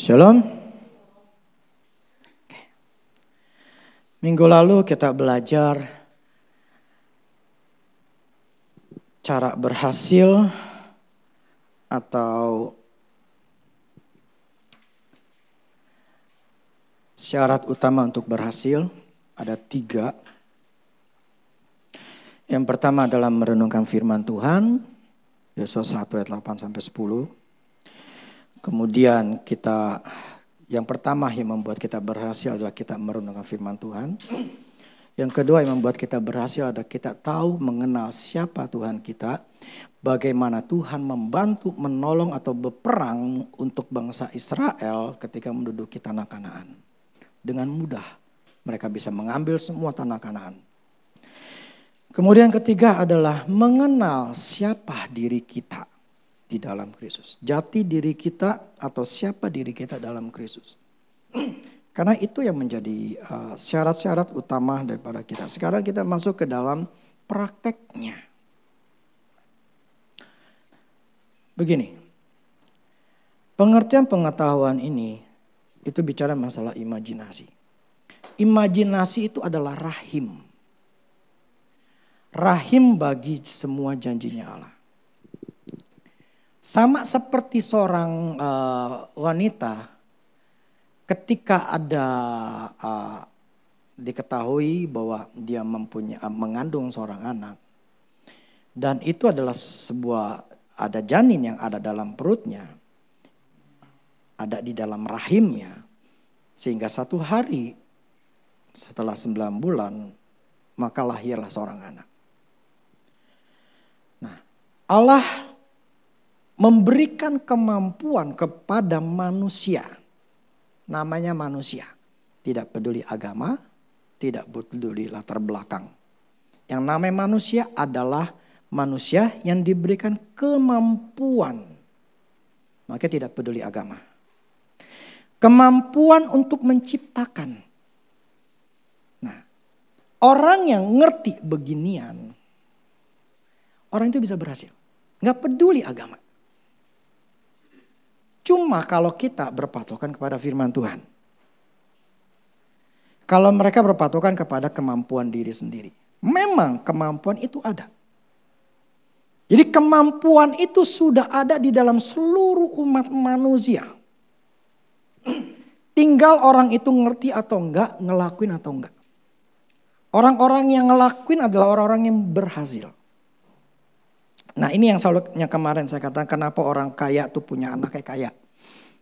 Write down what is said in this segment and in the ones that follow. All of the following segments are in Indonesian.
Shalom. Minggu lalu kita belajar cara berhasil atau syarat utama untuk berhasil. Ada 3. Yang pertama adalah merenungkan firman Tuhan. Yesaya 1 ayat 8-10. Kemudian yang pertama yang membuat kita berhasil adalah kita merenungkan firman Tuhan. Yang kedua yang membuat kita berhasil adalah kita tahu mengenal siapa Tuhan kita. Bagaimana Tuhan membantu, menolong atau berperang untuk bangsa Israel ketika menduduki tanah Kanaan. Dengan mudah mereka bisa mengambil semua tanah Kanaan. Kemudian ketiga adalah mengenal siapa diri kita di dalam Kristus. Jati diri kita atau siapa diri kita dalam Kristus. Karena itu yang menjadi syarat-syarat utama daripada kita. Sekarang kita masuk ke dalam prakteknya. Begini, pengertian pengetahuan ini itu bicara masalah imajinasi. Imajinasi itu adalah rahim. Rahim bagi semua janjinya Allah. Sama seperti seorang wanita ketika ada diketahui bahwa dia mengandung seorang anak. Dan itu adalah ada janin yang ada dalam perutnya. Ada di dalam rahimnya. Sehingga satu hari setelah 9 bulan maka lahirlah seorang anak. Nah, Allah memberikan kemampuan kepada manusia. Namanya manusia. Tidak peduli agama, tidak peduli latar belakang. Yang namanya manusia adalah manusia yang diberikan kemampuan. Maka tidak peduli agama. Kemampuan untuk menciptakan. Nah, orang yang ngerti beginian, orang itu bisa berhasil. Nggak peduli agama. Cuma kalau kita berpatokan kepada firman Tuhan. Kalau mereka berpatokan kepada kemampuan diri sendiri. Memang kemampuan itu ada. Jadi kemampuan itu sudah ada di dalam seluruh umat manusia. Tinggal orang itu ngerti atau enggak, ngelakuin atau enggak. Orang-orang yang ngelakuin adalah orang-orang yang berhasil. Nah ini yang kemarin saya katakan kenapa orang kaya tuh punya anak kayak kaya.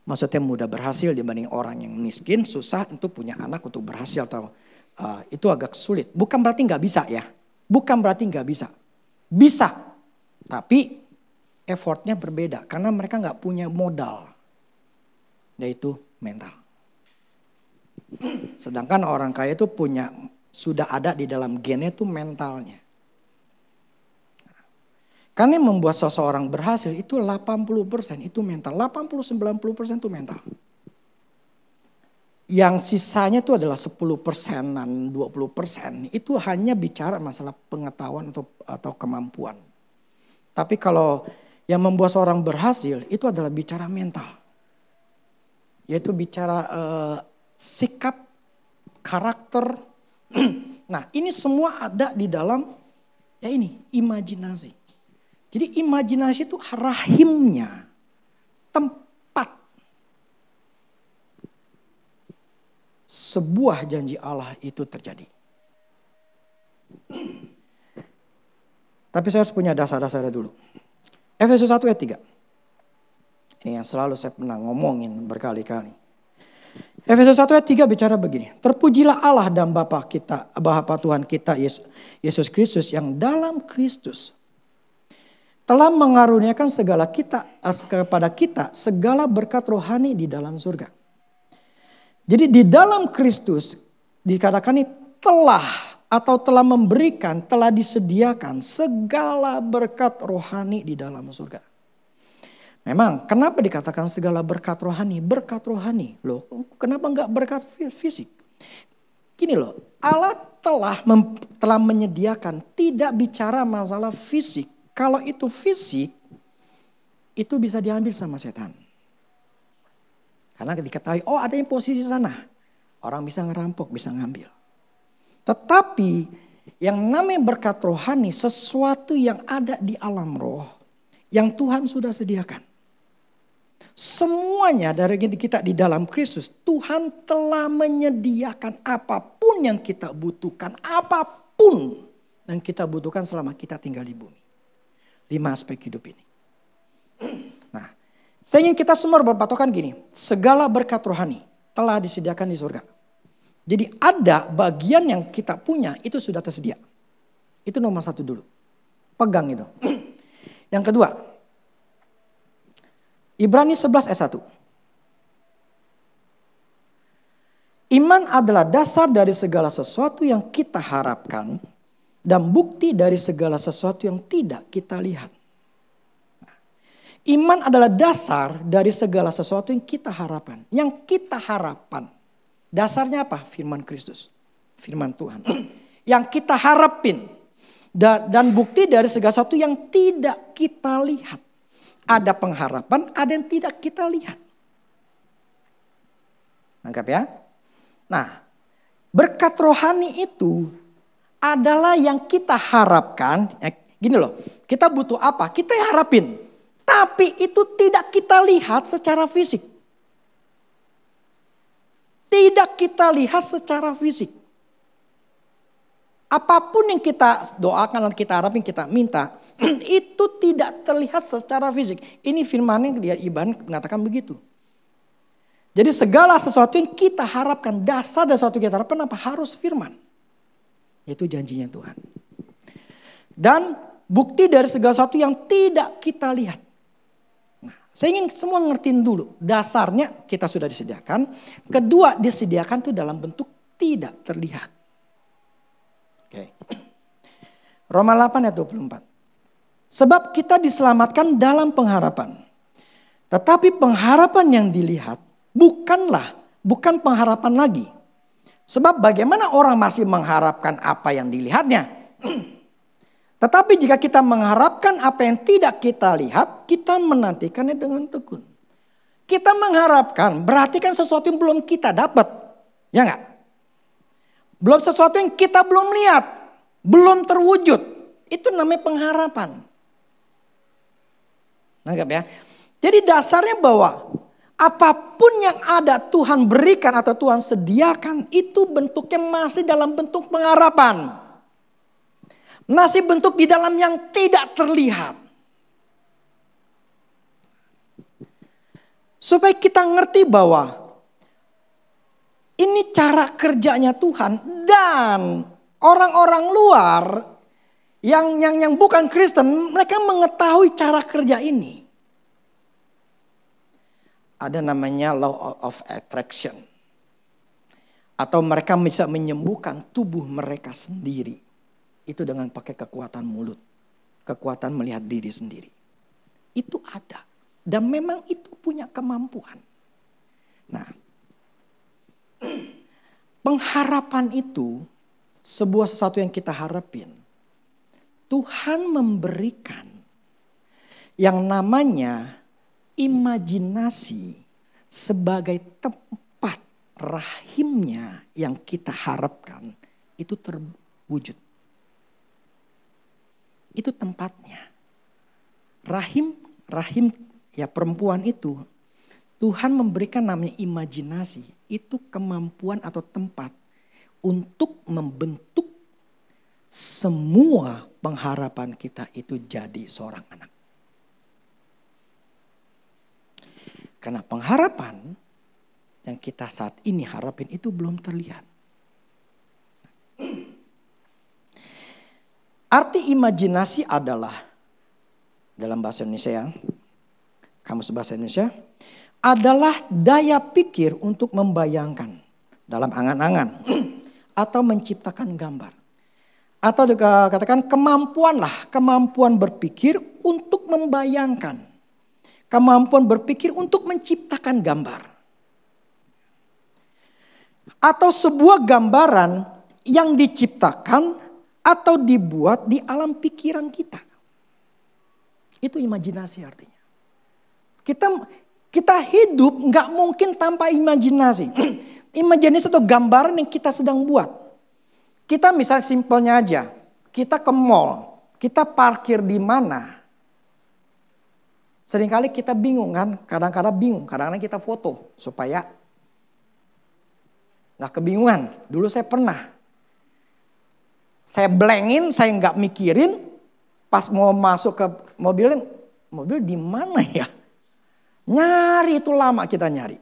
Maksudnya mudah berhasil dibanding orang yang miskin, susah untuk punya anak untuk berhasil. Atau itu agak sulit. Bukan berarti gak bisa ya. Bukan berarti gak bisa. Bisa. Tapi effortnya berbeda. Karena mereka gak punya modal. Yaitu mental. Sedangkan orang kaya itu sudah ada di dalam gennya itu mentalnya. Karena yang membuat seseorang berhasil itu 80% itu mental. 80-90% itu mental. Yang sisanya itu adalah 10%-an, 20%. Itu hanya bicara masalah pengetahuan atau kemampuan. Tapi kalau yang membuat seorang berhasil itu adalah bicara mental. Yaitu bicara sikap, karakter. Nah ini semua ada di dalam imajinasi. Jadi imajinasi itu rahimnya, tempat sebuah janji Allah itu terjadi. Tapi saya harus punya dasar-dasarnya dulu. Efesus 1 ayat 3. Ini yang selalu saya pernah ngomongin berkali-kali. Efesus 1 ayat 3 bicara begini. Terpujilah Allah dan Bapa Tuhan kita Yesus Kristus yang dalam Kristus telah mengaruniakan kepada kita segala berkat rohani di dalam surga. Jadi di dalam Kristus dikatakan ini telah memberikan, telah disediakan segala berkat rohani di dalam surga. Memang kenapa dikatakan segala berkat rohani? Berkat rohani loh, kenapa enggak berkat fisik? Gini loh, Allah telah menyediakan, tidak bicara masalah fisik. Kalau itu fisik, itu bisa diambil sama setan. Karena diketahui, oh ada yang posisi sana. Orang bisa ngerampok, bisa ngambil. Tetapi yang namanya berkat rohani sesuatu yang ada di alam roh. Yang Tuhan sudah sediakan. Semuanya dari kita di dalam Kristus, Tuhan telah menyediakan apapun yang kita butuhkan. Apapun yang kita butuhkan selama kita tinggal di bumi. 5 aspek hidup ini. Nah, saya ingin kita semua berpatokan gini. Segala berkat rohani telah disediakan di surga. Jadi ada bagian yang kita punya itu sudah tersedia. Itu nomor 1 dulu. Pegang itu. Yang kedua. Ibrani 11 ayat 1. Iman adalah dasar dari segala sesuatu yang kita harapkan dan bukti dari segala sesuatu yang tidak kita lihat. Iman adalah dasar dari segala sesuatu yang kita harapkan. Yang kita harapkan. Dasarnya apa? Firman Kristus. Firman Tuhan. Yang kita harapin. Dan bukti dari segala sesuatu yang tidak kita lihat. Ada pengharapan, ada yang tidak kita lihat. Nangkap ya? Nah, berkat rohani itu adalah yang kita harapkan. Gini loh, kita butuh apa? Kita harapin. Tapi itu tidak kita lihat secara fisik. Tidak kita lihat secara fisik. Apapun yang kita doakan dan kita harapin, kita minta, itu tidak terlihat secara fisik. Ini firman yang Ibrani mengatakan begitu. Jadi segala sesuatu yang kita harapkan, dasar dari sesuatu yang kita harapkan apa? Harus firman. Itu janjinya Tuhan. Dan bukti dari segala sesuatu yang tidak kita lihat. Nah, saya ingin semua ngertiin dulu. Dasarnya kita sudah disediakan. Kedua, disediakan itu dalam bentuk tidak terlihat. Oke. Roma 8 ayat 24. Sebab kita diselamatkan dalam pengharapan. Tetapi pengharapan yang dilihat bukan pengharapan lagi. Sebab bagaimana orang masih mengharapkan apa yang dilihatnya. Tetapi jika kita mengharapkan apa yang tidak kita lihat, kita menantikannya dengan tekun. Kita mengharapkan berarti kan sesuatu yang belum kita dapat. Ya enggak? Belum sesuatu yang kita belum lihat. Belum terwujud. Itu namanya pengharapan. Nangkap ya? Jadi dasarnya bahwa apapun yang ada Tuhan berikan atau Tuhan sediakan. Itu bentuknya masih dalam bentuk pengharapan. Masih bentuk di dalam yang tidak terlihat. Supaya kita ngerti bahwa ini cara kerjanya Tuhan dan orang-orang luar yang bukan Kristen, mereka mengetahui cara kerja ini. Ada namanya law of attraction. Atau mereka bisa menyembuhkan tubuh mereka sendiri. Itu dengan pakai kekuatan mulut. Kekuatan melihat diri sendiri. Itu ada. Dan memang itu punya kemampuan. Nah, pengharapan itu sebuah sesuatu yang kita harapin. Tuhan memberikan yang namanya imajinasi sebagai tempat rahimnya yang kita harapkan itu terwujud. Itu tempatnya. Rahim ya perempuan itu Tuhan memberikan namanya imajinasi. Itu kemampuan atau tempat untuk membentuk semua pengharapan kita itu jadi seorang anak. Karena pengharapan yang kita saat ini harapin itu belum terlihat. Arti imajinasi adalah dalam bahasa Indonesia, kamus bahasa Indonesia, adalah daya pikir untuk membayangkan dalam angan-angan atau menciptakan gambar. Atau dikatakan kemampuan berpikir untuk membayangkan. Kemampuan berpikir untuk menciptakan gambar. Atau sebuah gambaran yang diciptakan atau dibuat di alam pikiran kita. Itu imajinasi artinya. Kita hidup nggak mungkin tanpa imajinasi. Imajinasi itu gambaran yang kita sedang buat. Kita misal simpelnya aja, kita ke mall, kita parkir di mana. Seringkali kita bingung kan, kadang-kadang bingung, kadang-kadang kita foto supaya nggak kebingungan. Dulu saya pernah, saya blankin, saya nggak mikirin, pas mau masuk ke mobil di mana ya? Nyari itu lama kita nyari.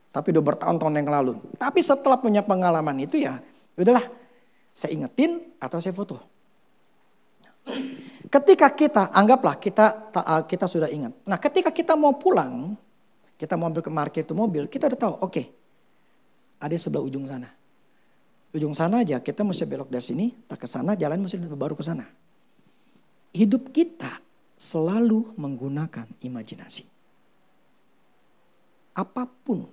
Tapi udah bertahun-tahun yang lalu. Tapi setelah punya pengalaman itu ya, udahlah saya ingetin atau saya foto. Ketika kita, anggaplah kita sudah ingat. Nah ketika kita mau pulang, kita mau ambil ke parkir itu mobil, kita udah tahu, oke, ada sebelah ujung sana. Ujung sana aja kita mesti belok dari sini, tak ke sana, jalan mesti baru ke sana. Hidup kita selalu menggunakan imajinasi. Apapun,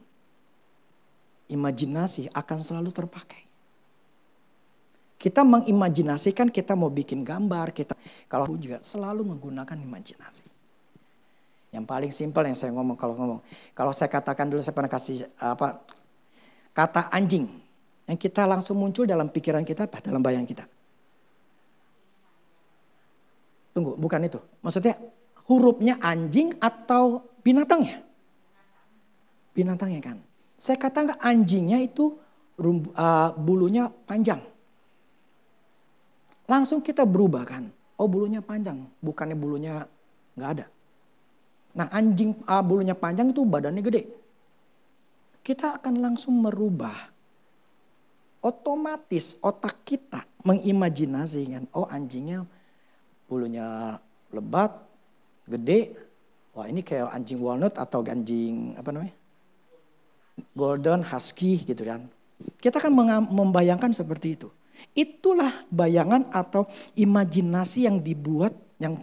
imajinasi akan selalu terpakai. Kita mengimajinasikan kita mau bikin gambar, kalau juga selalu menggunakan imajinasi. Yang paling simpel yang saya ngomong, kalau saya katakan dulu saya pernah kasih kata anjing, yang kita langsung muncul dalam pikiran kita, dalam bayang kita. Tunggu, bukan itu. Maksudnya hurufnya anjing atau binatangnya? Binatangnya kan. Saya katakan anjingnya itu bulunya panjang. Langsung kita berubah kan. Oh bulunya panjang, bukannya bulunya nggak ada. Nah anjing bulunya panjang itu badannya gede. Kita akan langsung merubah. Otomatis otak kita mengimajinasikan, oh anjingnya bulunya lebat, gede. Wah ini kayak anjing walnut atau anjing apa namanya? Golden Husky gitu kan. Kita kan membayangkan seperti itu. Itulah bayangan atau imajinasi yang dibuat yang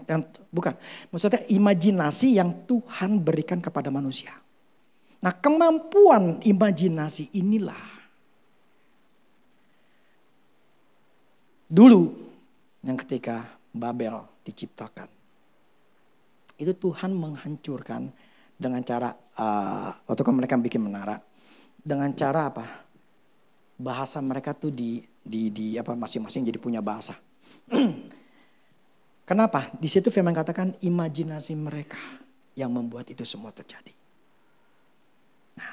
bukan. Maksudnya imajinasi yang Tuhan berikan kepada manusia. Nah, kemampuan imajinasi inilah dulu yang ketika Babel diciptakan. Itu Tuhan menghancurkan dengan cara waktu kan mereka bikin menara dengan cara apa? Bahasa mereka tuh di masing-masing jadi punya bahasa. Kenapa? Di situ firman katakan imajinasi mereka yang membuat itu semua terjadi. Nah,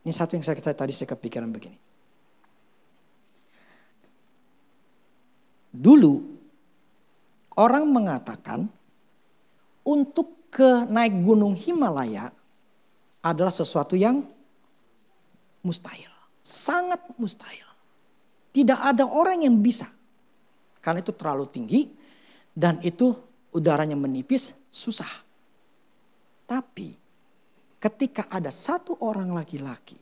ini satu yang tadi saya kepikiran begini. Dulu orang mengatakan untuk naik gunung Himalaya adalah sesuatu yang mustahil. Sangat mustahil. Tidak ada orang yang bisa. Karena itu terlalu tinggi dan itu udaranya menipis, susah. Tapi ketika ada satu orang laki-laki,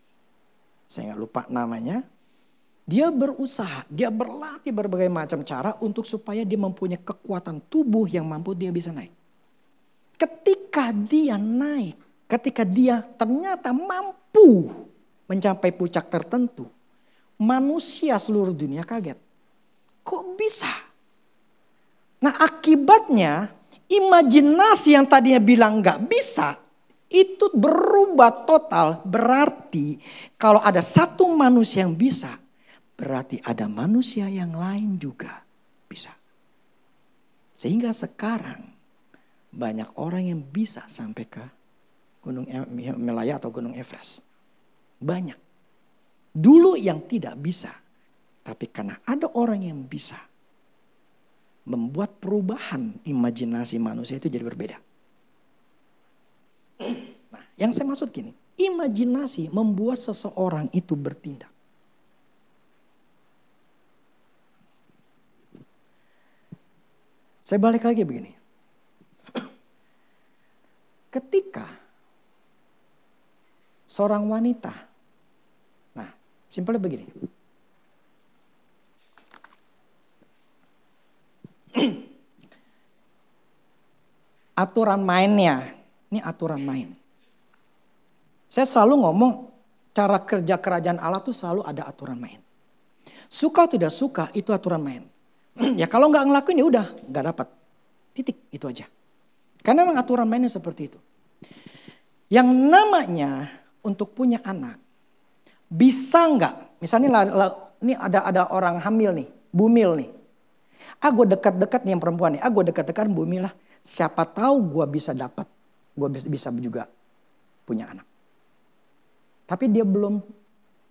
saya nggak lupa namanya, dia berusaha, dia berlatih berbagai macam cara untuk supaya dia mempunyai kekuatan tubuh yang mampu dia bisa naik. Ketika dia naik, ketika dia ternyata mampu mencapai puncak tertentu, manusia seluruh dunia kaget. Kok bisa? Nah akibatnya imajinasi yang tadinya bilang gak bisa, itu berubah total. Berarti kalau ada satu manusia yang bisa, berarti ada manusia yang lain juga bisa. Sehingga sekarang banyak orang yang bisa sampai ke Gunung Himalaya atau Gunung Everest. Banyak. Dulu yang tidak bisa. Tapi karena ada orang yang bisa. Membuat perubahan imajinasi manusia itu jadi berbeda. Nah, yang saya maksud gini. Imajinasi membuat seseorang itu bertindak. Saya balik lagi begini. Ketika seorang wanita, nah simpelnya begini. Aturan mainnya, ini aturan main. Saya selalu ngomong cara kerja kerajaan Allah tuh selalu ada aturan main. Suka atau tidak suka itu aturan main. Ya kalau nggak ngelakuin ya udah nggak dapat. Titik itu aja. Karena memang aturan mainnya seperti itu. Yang namanya untuk punya anak, bisa nggak? Misalnya ini ada orang hamil nih, bumil nih. Gue dekat-dekat nih yang perempuan nih, gue dekat-dekat bumil lah. Siapa tahu gue bisa dapat, gue bisa juga punya anak. Tapi dia belum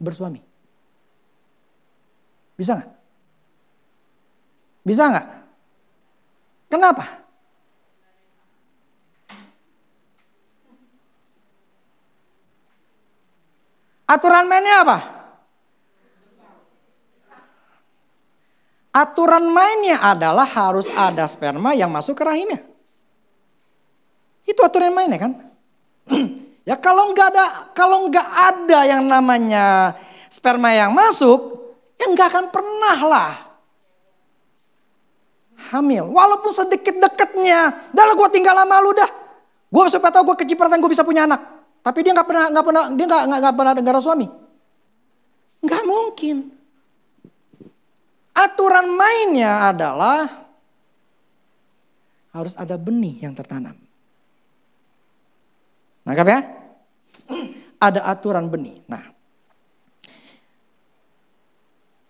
bersuami. Bisa nggak? Bisa nggak? Kenapa? Aturan mainnya apa? Aturan mainnya adalah harus ada sperma yang masuk ke rahimnya. Itu aturan mainnya kan? Ya kalau nggak ada yang namanya sperma yang masuk, ya nggak akan pernah lah hamil. Walaupun sedikit-dekatnya, dah gue tinggal lama lu dah. Gue supaya tahu gue kecipratan gue bisa punya anak. Tapi dia nggak pernah dengar suami. Nggak mungkin. Aturan mainnya adalah harus ada benih yang tertanam. Nangkap ya? Ada aturan benih. Nah,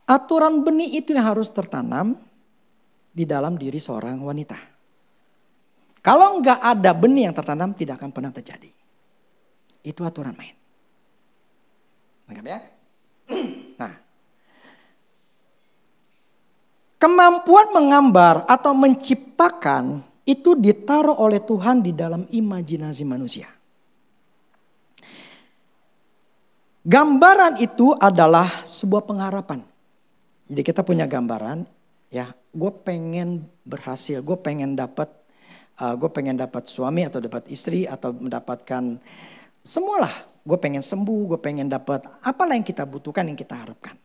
aturan benih itu yang harus tertanam di dalam diri seorang wanita. Kalau nggak ada benih yang tertanam, tidak akan pernah terjadi. Itu aturan main. Nangkap ya? Nah, kemampuan menggambar atau menciptakan itu ditaruh oleh Tuhan di dalam imajinasi manusia. Gambaran itu adalah sebuah pengharapan. Jadi kita punya gambaran, ya, gue pengen berhasil, gue pengen dapat suami atau dapat istri atau mendapatkan semualah. Gue pengen sembuh, gue pengen dapat apalah yang kita butuhkan, yang kita harapkan.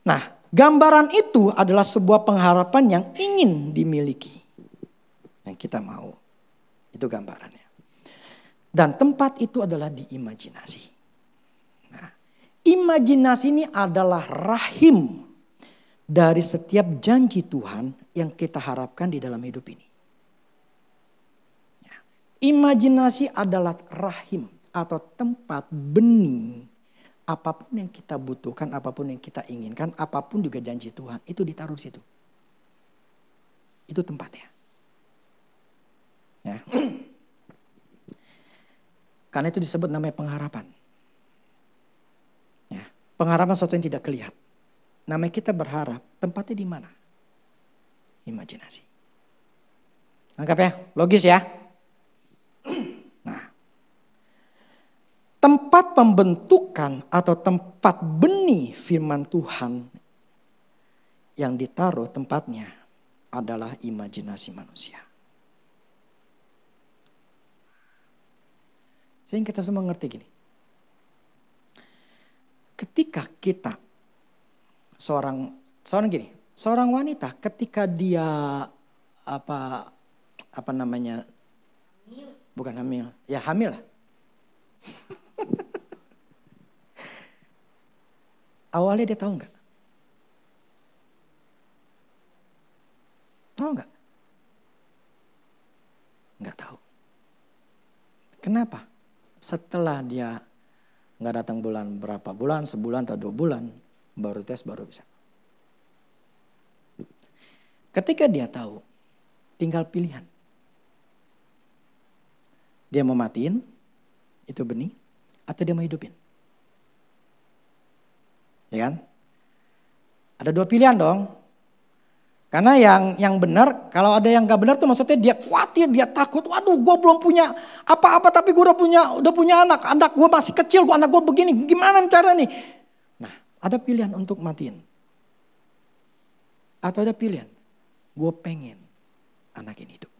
Nah, gambaran itu adalah sebuah pengharapan yang ingin dimiliki, yang kita mau. Itu gambarannya. Dan tempat itu adalah di imajinasi. Imajinasi ini adalah rahim dari setiap janji Tuhan yang kita harapkan di dalam hidup ini. Imajinasi adalah rahim atau tempat benih. Apapun yang kita butuhkan, apapun yang kita inginkan, apapun juga janji Tuhan, itu ditaruh di situ. Itu tempatnya. Ya. Karena itu disebut namanya pengharapan. Pengharapan sesuatu yang tidak kelihatan. Namanya kita berharap, tempatnya di mana? Imajinasi. Anggap ya, logis ya. Nah, tempat pembentukan atau tempat benih firman Tuhan yang ditaruh tempatnya adalah imajinasi manusia. Sehingga kita semua ngerti gini. Ketika kita seorang wanita ketika dia apa namanya, bukan hamil, ya hamil lah. Awalnya dia tahu nggak? Tahu nggak? Nggak tahu. Kenapa? Setelah dia nggak datang berapa bulan, sebulan atau 2 bulan, baru tes, baru bisa. Ketika dia tahu, tinggal pilihan. Dia mau matiin, itu benih, atau dia mau hidupin. Ya kan? Ada 2 pilihan dong. Karena yang benar, kalau ada yang gak benar tuh maksudnya dia khawatir, dia takut. Waduh, gue belum punya apa-apa tapi gue udah punya anak. Anak gue masih kecil, anak gue begini. Gimana cara nih? Nah, ada pilihan untuk matiin. Atau ada pilihan, gue pengen anak ini hidup.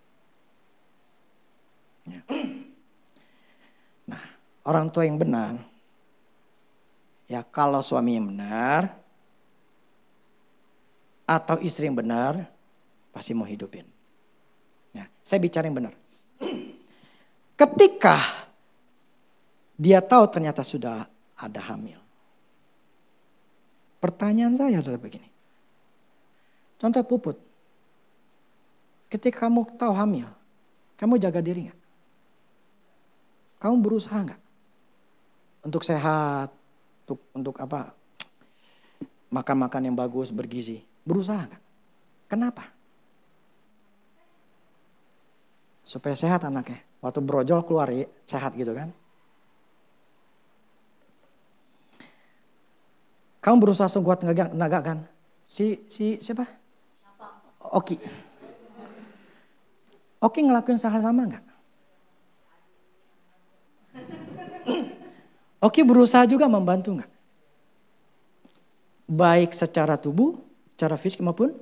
Ya. Nah, orang tua yang benar, ya kalau suami yang benar, atau istri yang benar, pasti mau hidupin. Nah, saya bicara yang benar. Ketika dia tahu ternyata sudah ada hamil. Pertanyaan saya adalah begini. Contoh Puput. Ketika kamu tahu hamil, kamu jaga diri gak? Kamu berusaha nggak? Untuk sehat, untuk apa? Makan-makan yang bagus, bergizi. Berusaha nggak? Kenapa? Supaya sehat anaknya. Waktu brojol keluar sehat gitu kan. Kamu berusaha sekuat tenaga kan? Siapa? Oki. Oki ngelakuin hal sama nggak? Oki berusaha juga membantu nggak? Baik secara tubuh, secara fisik maupun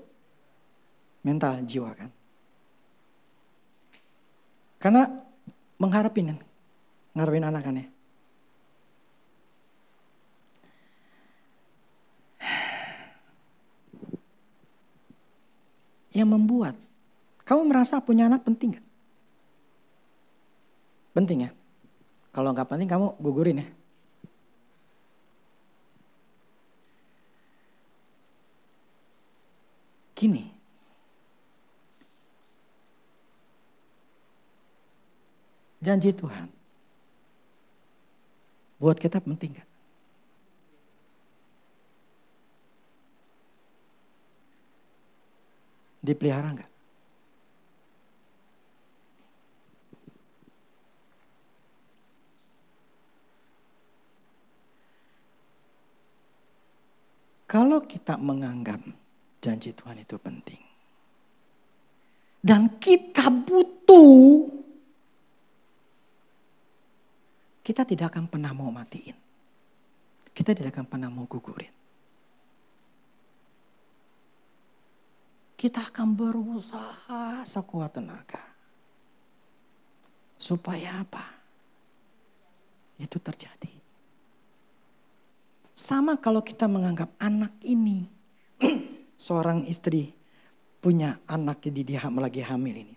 mental, jiwa kan. Karena mengharapin anak-anaknya. Yang membuat, kamu merasa punya anak penting gak? Penting ya? Kalau nggak penting kamu gugurin ya. Gini, janji Tuhan buat kita penting gak? Dipelihara gak? Kalau kita menganggap janji Tuhan itu penting dan kita butuh, kita tidak akan pernah mau matiin. Kita tidak akan pernah mau gugurin. Kita akan berusaha sekuat tenaga. Supaya apa? Itu terjadi. Sama kalau kita menganggap anak ini, seorang istri punya anak dia lagi hamil ini.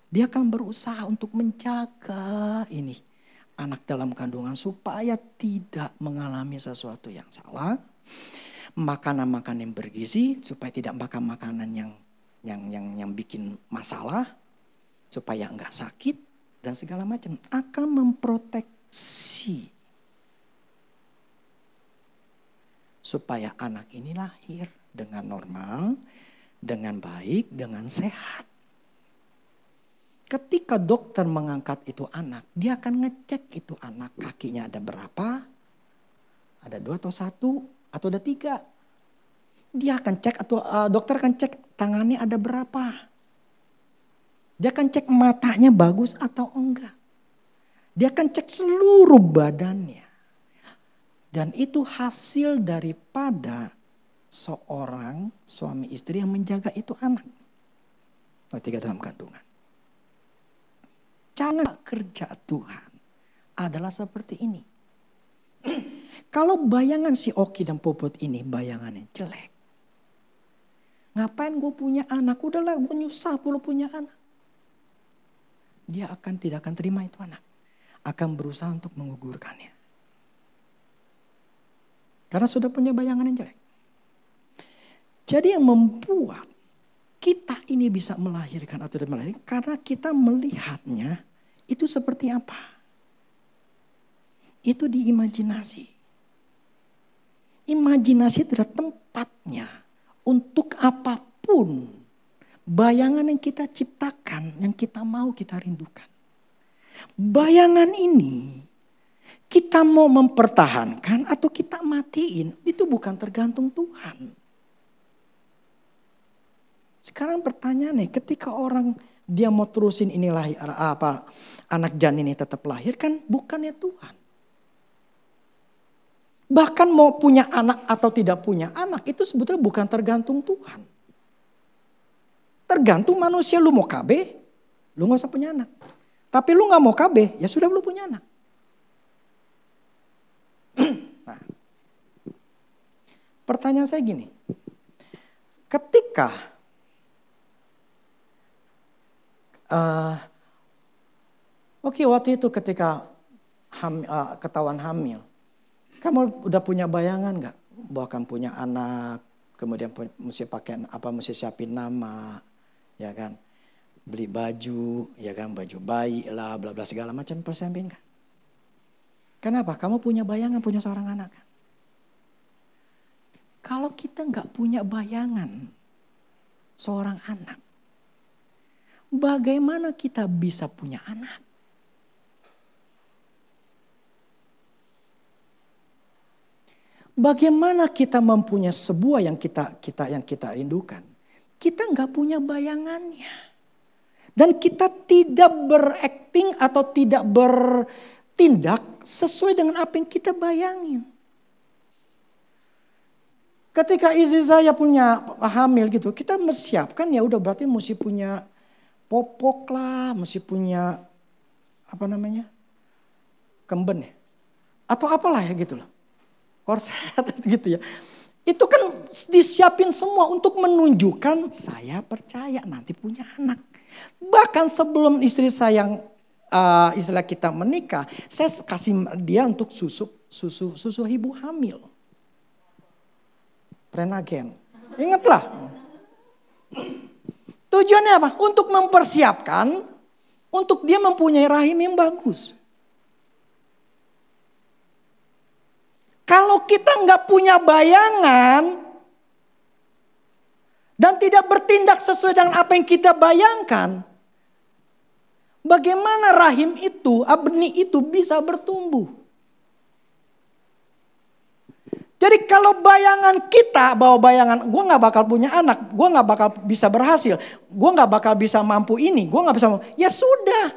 Dia akan berusaha untuk menjaga ini anak dalam kandungan supaya tidak mengalami sesuatu yang salah. Makanan-makanan yang bergizi supaya tidak makan makanan yang bikin masalah, supaya enggak sakit dan segala macam, akan memproteksi supaya anak ini lahir dengan normal, dengan baik, dengan sehat. Ketika dokter mengangkat itu anak, dia akan ngecek itu anak kakinya ada berapa, ada 2 atau 1 atau ada 3. Dia akan cek atau dokter akan cek tangannya ada berapa. Dia akan cek matanya bagus atau enggak. Dia akan cek seluruh badannya. Dan itu hasil daripada seorang suami istri yang menjaga itu anak. Ketika dalam kandungan. Cara kerja Tuhan adalah seperti ini. Kalau bayangan si Oki dan Popot ini bayangannya jelek. Ngapain gue punya anak? Udahlah gue nyusah kalau punya anak. Dia tidak akan terima itu anak. Akan berusaha untuk menggugurkannya. Karena sudah punya bayangan yang jelek. Jadi yang membuat kita ini bisa melahirkan atau tidak melahirkan. Karena kita melihatnya itu seperti apa. Itu di imajinasi. Imajinasi itu adalah tempatnya untuk apapun bayangan yang kita ciptakan, yang kita mau kita rindukan. Bayangan ini kita mau mempertahankan atau kita matiin, itu bukan tergantung Tuhan. Sekarang pertanyaannya, ketika orang dia mau terusin ini lahir, anak janin ini tetap lahir, kan bukannya Tuhan. Bahkan mau punya anak atau tidak punya anak itu sebetulnya bukan tergantung Tuhan. Tergantung manusia, lu mau KB, lu gak usah punya anak. Tapi lu gak mau KB, ya sudah lu punya anak. Nah, pertanyaan saya gini. Ketika waktu itu ketika ketahuan hamil, kamu udah punya bayangan gak? Bahkan punya anak, kemudian mesti pakai apa, mesti siapin nama, ya kan? Beli baju, ya kan, baju bayi lah, bla bla segala macam persiapin kan? Kenapa? Kamu punya bayangan punya seorang anak. Kalau kita nggak punya bayangan seorang anak, bagaimana kita bisa punya anak? Bagaimana kita mempunyai sebuah yang kita rindukan? Kita nggak punya bayangannya. Dan kita tidak berakting atau tidak bertindak sesuai dengan apa yang kita bayangin. Ketika istri saya punya hamil gitu, kita menyiapkan ya udah berarti mesti punya popok lah, mesti punya apa namanya, kemben ya, atau apalah ya gitu loh, korset gitu ya. Itu kan disiapin semua untuk menunjukkan saya percaya nanti punya anak. Bahkan sebelum istri saya yang istilah kita menikah, saya kasih dia untuk susu ibu hamil. Prenagen. Ingatlah. Tujuannya apa? Untuk mempersiapkan, untuk dia mempunyai rahim yang bagus. Kalau kita nggak punya bayangan dan tidak bertindak sesuai dengan apa yang kita bayangkan, bagaimana rahim itu, benih itu bisa bertumbuh? Jadi kalau bayangan kita, bahwa bayangan gue gak bakal punya anak, gue gak bakal bisa berhasil, gue gak bakal bisa mampu ini, gue gak bisa mampu. Ya sudah,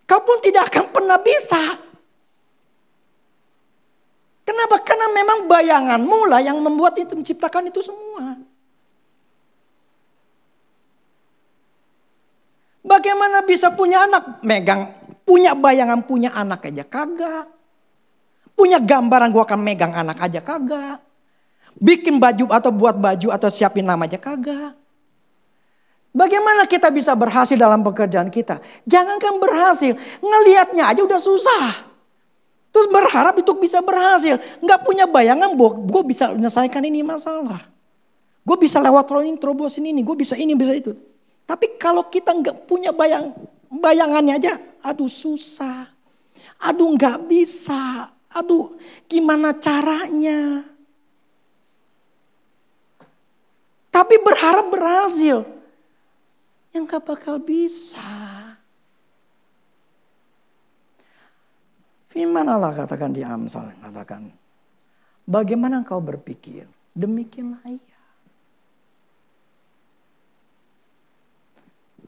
kau pun tidak akan pernah bisa. Kenapa? Karena memang bayanganmu lah yang membuat itu, menciptakan itu semua. Bagaimana bisa punya anak? Punya bayangan punya anak aja kagak. Punya gambaran gue akan megang anak aja kagak. Bikin baju atau buat baju atau siapin nama aja kagak. Bagaimana kita bisa berhasil dalam pekerjaan kita? Jangankan berhasil, ngelihatnya aja udah susah. Terus berharap itu bisa berhasil. Nggak punya bayangan bahwa gue bisa menyelesaikan ini masalah. Gue bisa lewat rolling terobosin ini, gue bisa ini, bisa itu. Tapi kalau kita nggak punya bayangannya aja, aduh susah. Aduh nggak bisa. Aduh, gimana caranya? Tapi berharap berhasil. Yang gak bakal bisa. Firman Allah katakan di Amsal, katakan, bagaimana engkau berpikir? Demikianlah ia.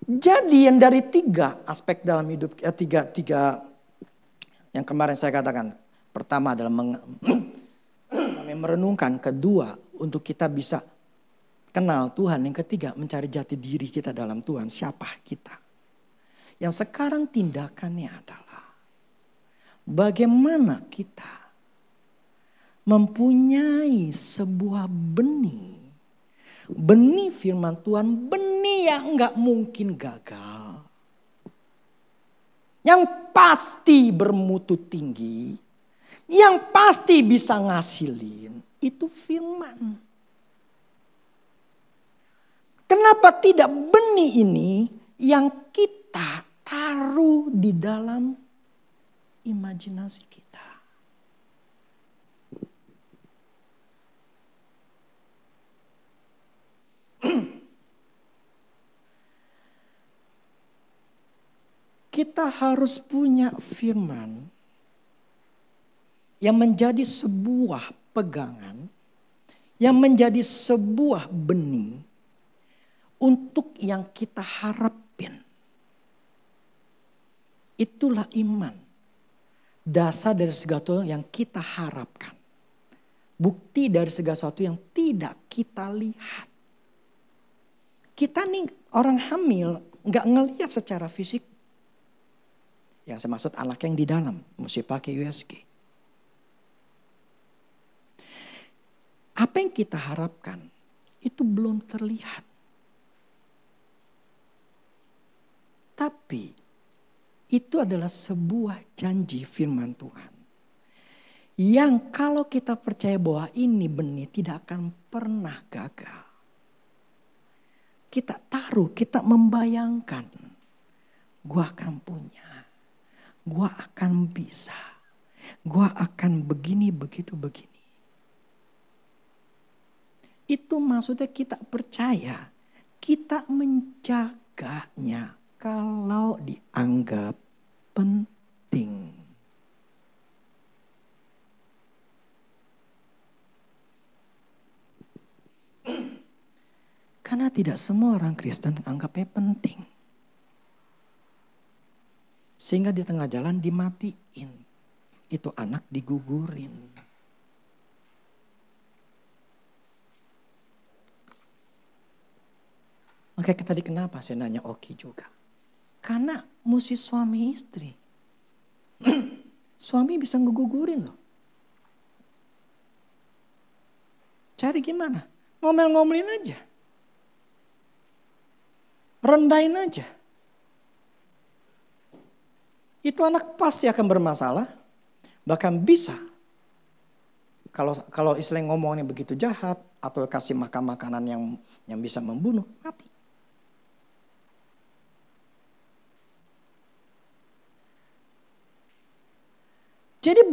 Jadi yang dari tiga aspek dalam hidup, tiga yang kemarin saya katakan. Pertama adalah merenungkan. Kedua, untuk kita bisa kenal Tuhan. Yang ketiga, mencari jati diri kita dalam Tuhan. Siapa kita? Yang sekarang tindakannya adalah bagaimana kita mempunyai sebuah benih. Benih firman Tuhan, benih yang gak mungkin gagal. Yang pasti bermutu tinggi. Yang pasti bisa ngasilin itu firman. Kenapa tidak benih ini yang kita taruh di dalam imajinasi kita? Kita harus punya firman yang menjadi sebuah pegangan, yang menjadi sebuah benih untuk yang kita harapin. Itulah iman. Dasar dari segala sesuatu yang kita harapkan. Bukti dari segala sesuatu yang tidak kita lihat. Kita nih orang hamil gak ngelihat secara fisik. Yang saya maksud anak yang di dalam, mesti pakai USG. Apa yang kita harapkan itu belum terlihat. Tapi itu adalah sebuah janji firman Tuhan. Yang kalau kita percaya bahwa ini benih tidak akan pernah gagal. Kita taruh, kita membayangkan. Gua akan punya. Gua akan bisa. Gue akan begini, begitu, begini. Itu maksudnya kita percaya, kita menjaganya kalau dianggap penting. Karena tidak semua orang Kristen anggapnya penting. Sehingga di tengah jalan dimatiin. Itu anak digugurin. Makanya tadi kenapa saya nanya Oki juga. Karena mesti suami istri. Suami bisa ngegugurin loh. Cari gimana? Ngomel-ngomelin aja. Rendahin aja. Itu anak pasti akan bermasalah. Bahkan bisa. Kalau istilahnya ngomongnya begitu jahat. Atau kasih makan makanan yang bisa membunuh. Mati. Jadi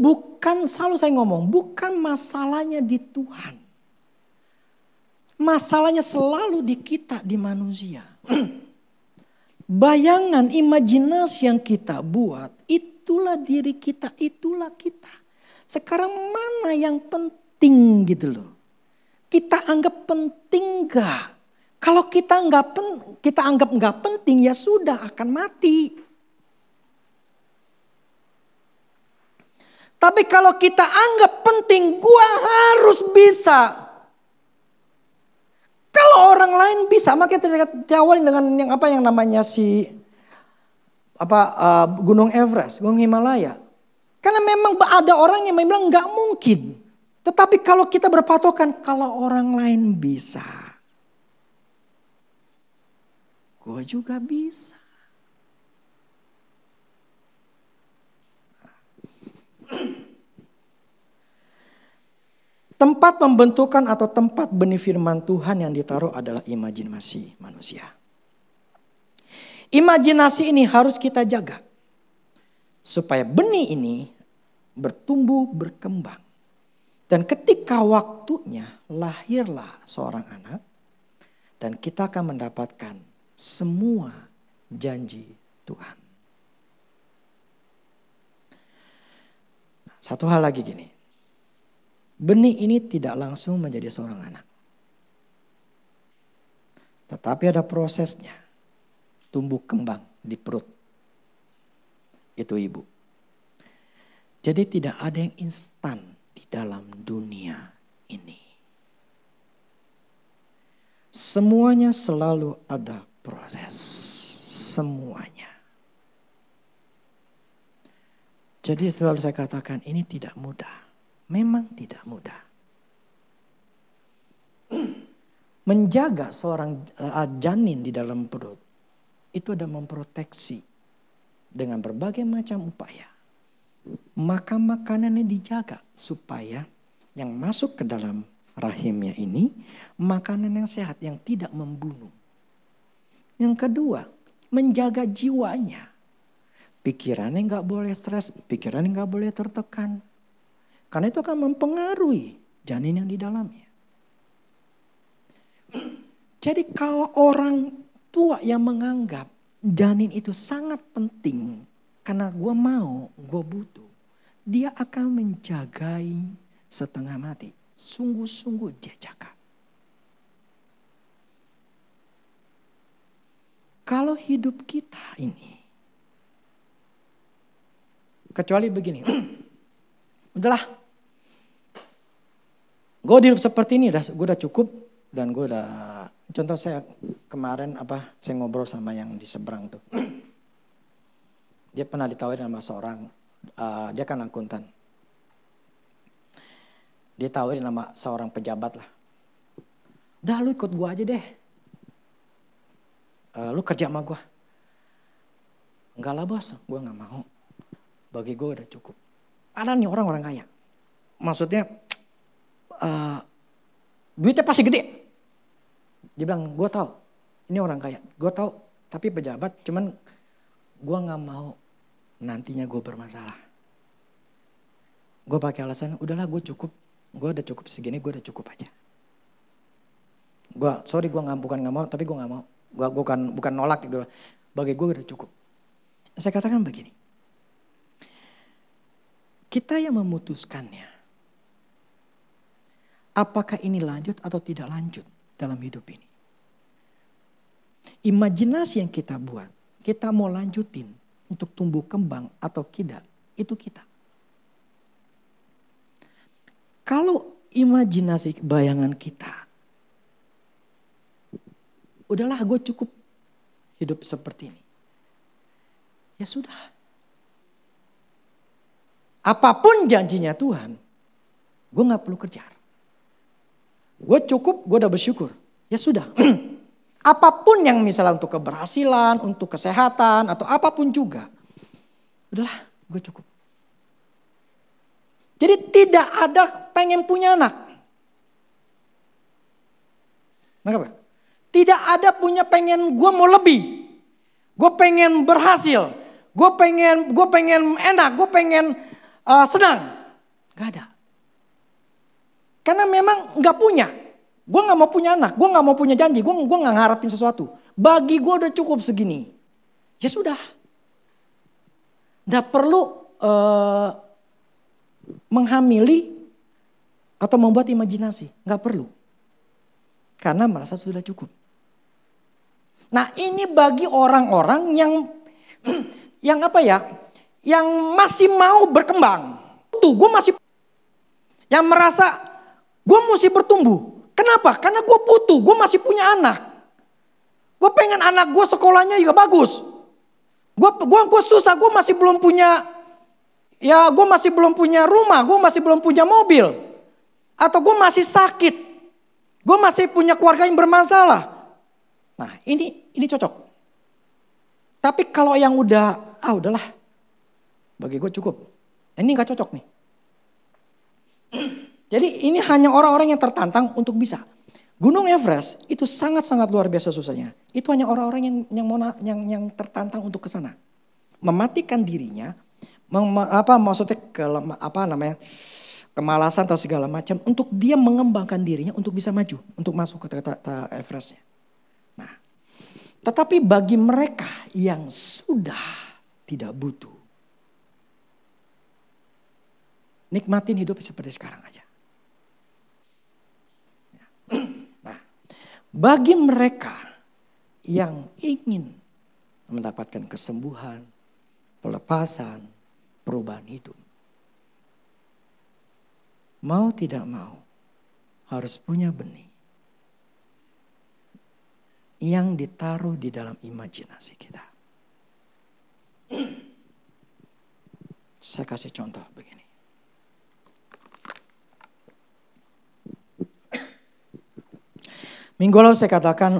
selalu saya ngomong. Bukan masalahnya di Tuhan. Masalahnya selalu di kita, di manusia. Bayangan, imajinasi yang kita buat, itulah diri kita, itulah kita. Sekarang mana yang penting gitu loh. Kita anggap penting gak? Kalau kita anggap gak penting, ya sudah akan mati. Tapi kalau kita anggap penting, gua harus bisa. Kalau orang lain bisa, makanya diawali dengan yang namanya Gunung Everest, Gunung Himalaya. Karena memang ada orang yang bilang nggak mungkin. Tetapi kalau kita berpatokan, kalau orang lain bisa, gue juga bisa. Tempat pembentukan atau tempat benih firman Tuhan yang ditaruh adalah imajinasi manusia. Imajinasi ini harus kita jaga. Supaya benih ini bertumbuh, berkembang. Dan ketika waktunya lahirlah seorang anak. Dan kita akan mendapatkan semua janji Tuhan. Satu hal lagi gini. Benih ini tidak langsung menjadi seorang anak. Tetapi ada prosesnya. Tumbuh kembang di perut. Itu ibu. Jadi tidak ada yang instan di dalam dunia ini. Semuanya selalu ada proses. Semuanya. Jadi selalu saya katakan ini tidak mudah. Memang tidak mudah. Menjaga seorang janin di dalam perut. Itu ada memproteksi. Dengan berbagai macam upaya. Maka makanannya dijaga. Supaya yang masuk ke dalam rahimnya ini. Makanan yang sehat yang tidak membunuh. Yang kedua. Menjaga jiwanya. Pikirannya gak boleh stres. Pikirannya gak boleh tertekan. Karena itu akan mempengaruhi janin yang di dalamnya. Jadi kalau orang tua yang menganggap janin itu sangat penting. Karena gue mau, gue butuh. Dia akan menjagai setengah mati. Sungguh-sungguh dia jaga. Kalau hidup kita ini. Kecuali begini. Udahlah. Gue hidup seperti ini gue udah cukup dan gue udah contoh saya kemarin saya ngobrol sama yang di seberang tuh. Dia pernah ditawarin sama seorang dia kan akuntan. Dia tawarin sama seorang pejabat lah. Udah lu ikut gue aja deh. Lu kerja sama gue. Enggak lah bos, gue gak mau. Bagi gue udah cukup. Ada nih orang-orang kaya. Maksudnya duitnya pasti gede. Dia bilang, gue tahu ini orang kaya. Gue tahu, tapi pejabat. Cuman gue gak mau nantinya gue bermasalah. Gue pakai alasan, udahlah gue cukup. Gue udah cukup segini, gue udah cukup aja. Gue bukan gak mau, tapi gue gak mau. Gue bukan nolak gitu. Bagi gue udah cukup. Saya katakan begini. Kita yang memutuskannya. Apakah ini lanjut atau tidak lanjut dalam hidup ini. Imajinasi yang kita buat. Kita mau lanjutin untuk tumbuh kembang atau tidak. Itu kita. Kalau imajinasi bayangan kita. Udahlah gue cukup hidup seperti ini. Ya sudah. Apapun janjinya Tuhan. Gue gak perlu kejar. Gue cukup, gue udah bersyukur. Ya sudah. Apapun yang misalnya untuk keberhasilan, untuk kesehatan, atau apapun juga. Udahlah, gue cukup. Jadi tidak ada pengen punya anak. Kenapa? Tidak ada punya pengen gue mau lebih. Gue pengen berhasil. Gue pengen enak. Gue pengen senang. Gak ada. Karena memang gak punya. Gue gak mau punya anak. Gue gak mau punya janji. Gue gak ngarepin sesuatu. Bagi gue udah cukup segini. Ya sudah. Gak perlu menghamili atau membuat imajinasi. Gak perlu. Karena merasa sudah cukup. Nah ini bagi orang-orang yang apa ya? Yang masih mau berkembang. Tuh gue masih yang merasa gue mesti bertumbuh. Kenapa? Karena gue butuh. Gue masih punya anak. Gue pengen anak gue sekolahnya juga bagus. Gue susah. Gue masih belum punya. Ya gue masih belum punya rumah. Gue masih belum punya mobil. Atau gue masih sakit. Gue masih punya keluarga yang bermasalah. Nah ini cocok. Tapi kalau yang udahlah. Bagi gue cukup. Ini gak cocok nih. Jadi ini hanya orang-orang yang tertantang untuk bisa. Gunung Everest itu sangat-sangat luar biasa susahnya. Itu hanya orang-orang yang tertantang untuk ke sana. Mematikan dirinya, kemalasan atau segala macam untuk dia mengembangkan dirinya untuk bisa maju, untuk masuk ke Everestnya. Nah, tetapi bagi mereka yang sudah tidak butuh, nikmatin hidup seperti sekarang aja. Nah, bagi mereka yang ingin mendapatkan kesembuhan, pelepasan, perubahan hidup. Mau tidak mau harus punya benih yang ditaruh di dalam imajinasi kita. Saya kasih contoh begini. Minggu lalu saya katakan,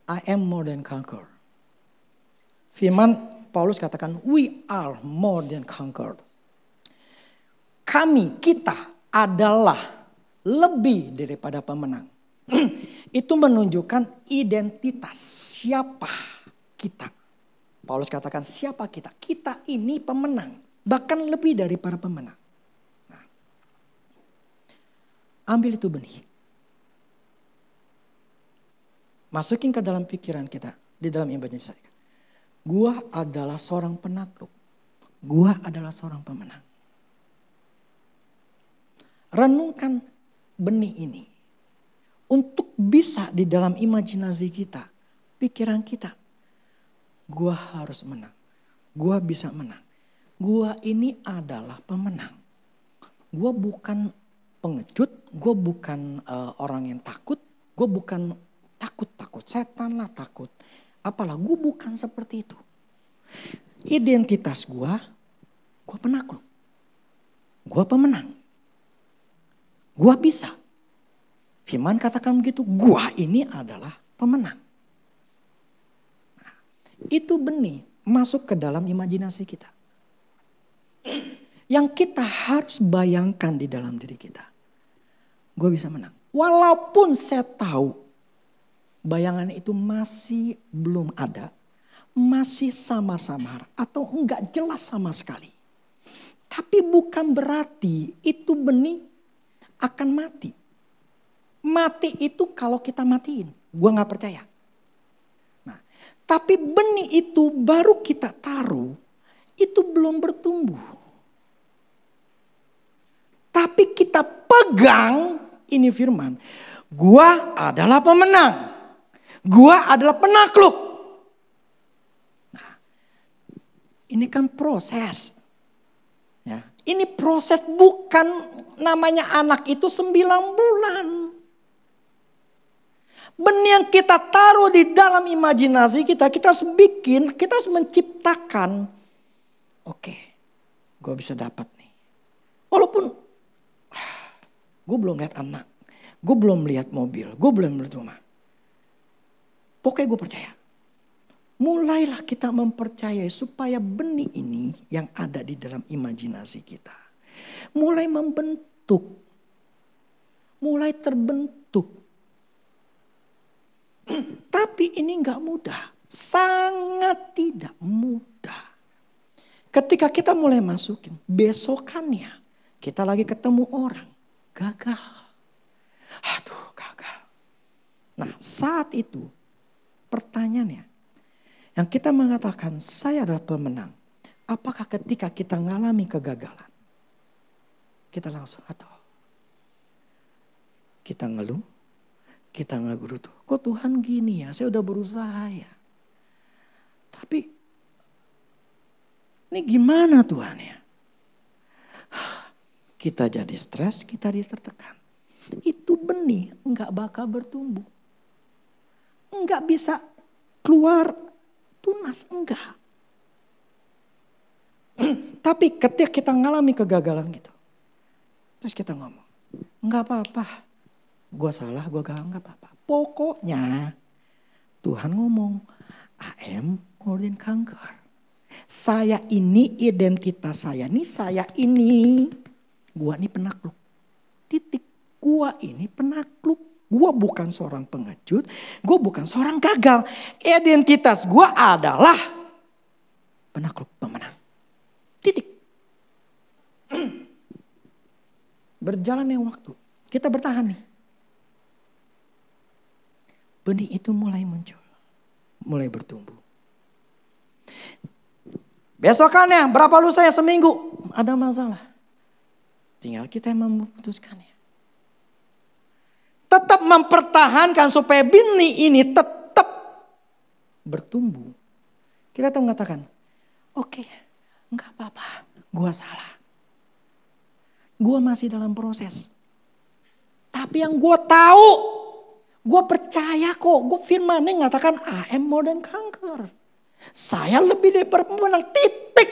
I am more than conqueror. Firman Paulus katakan, we are more than conqueror. Kita adalah lebih daripada pemenang. Itu menunjukkan identitas siapa kita. Paulus katakan siapa kita? Kita ini pemenang. Bahkan lebih daripada pemenang. Nah, ambil itu benih. Masukin ke dalam pikiran kita. Di dalam imajinasi. Gua adalah seorang penakluk. Gua adalah seorang pemenang. Renungkan benih ini. Untuk bisa di dalam imajinasi kita. Pikiran kita. Gua harus menang. Gua bisa menang. Gua ini adalah pemenang. Gua bukan pengecut. Gua bukan orang yang takut. Gua bukan takut. Setan lah takut. Apalah gue bukan seperti itu. Identitas gue penakluk. Gue pemenang. Gue bisa. Firman katakan begitu. Gue ini adalah pemenang. Nah, itu benih masuk ke dalam imajinasi kita. Yang kita harus bayangkan di dalam diri kita. Gue bisa menang. Walaupun saya tahu bayangan itu masih belum ada, masih samar-samar atau enggak jelas sama sekali. Tapi bukan berarti itu benih akan mati. Mati itu kalau kita matiin. Gua gak percaya. Nah, tapi benih itu baru kita taruh, itu belum bertumbuh. Tapi kita pegang ini firman. Gua adalah pemenang. Gua adalah penakluk. Nah, ini kan proses. Ya, ini proses, bukan namanya anak itu 9 bulan. Benih yang kita taruh di dalam imajinasi kita harus bikin, kita harus menciptakan. Oke, gue bisa dapat nih. Walaupun gue belum lihat anak, gue belum lihat mobil, gue belum lihat rumah. Pokoknya gue percaya. Mulailah kita mempercayai supaya benih ini yang ada di dalam imajinasi kita mulai membentuk, mulai terbentuk. Tapi ini gak mudah, sangat tidak mudah. Ketika kita mulai masukin, besokannya kita lagi ketemu orang, gagal. Aduh, gagal. Nah, saat itu pertanyaannya, yang kita mengatakan saya adalah pemenang. Apakah ketika kita mengalami kegagalan, kita langsung kita ngeluh, kita ngegerutu. Kok Tuhan gini ya, saya udah berusaha ya. Tapi ini gimana Tuhan ya? Kita jadi stres, kita tertekan. Itu benih enggak bakal bertumbuh. Enggak bisa keluar tunas, enggak. Tapi ketika kita ngalami kegagalan gitu. Terus kita ngomong, enggak apa-apa. Gue salah, gue gagal, enggak apa-apa. Pokoknya Tuhan ngomong, I am more than conqueror. Saya ini identitas saya nih, saya ini. Gue ini penakluk. Titik. Gue ini penakluk. Gue bukan seorang pengecut, gue bukan seorang gagal. Identitas gue adalah penakluk, pemenang. Titik. Berjalannya waktu, kita bertahan nih. Benih itu mulai muncul, mulai bertumbuh. Besokannya, berapa lusanya seminggu, ada masalah. Tinggal kita yang memutuskannya. Tetap mempertahankan supaya benih ini tetap bertumbuh. Kita tetap mengatakan, oke, enggak apa-apa, gua salah. Gua masih dalam proses. Tapi yang gua tahu, gua percaya kok, gua firmannya mengatakan I am more than conqueror. Saya lebih dari pemenang, titik.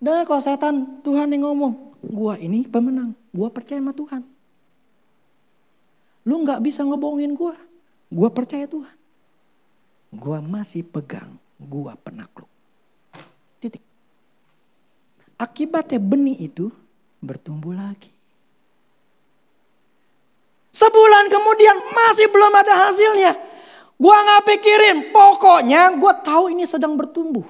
Dan kalau setan, Tuhan yang ngomong, gua ini pemenang, gua percaya sama Tuhan. Lu gak bisa ngebohongin gue. Gue percaya Tuhan. Gue masih pegang. Gue penakluk. Titik. Akibatnya benih itu bertumbuh lagi. Sebulan kemudian masih belum ada hasilnya. Gue gak pikirin. Pokoknya gue tahu ini sedang bertumbuh.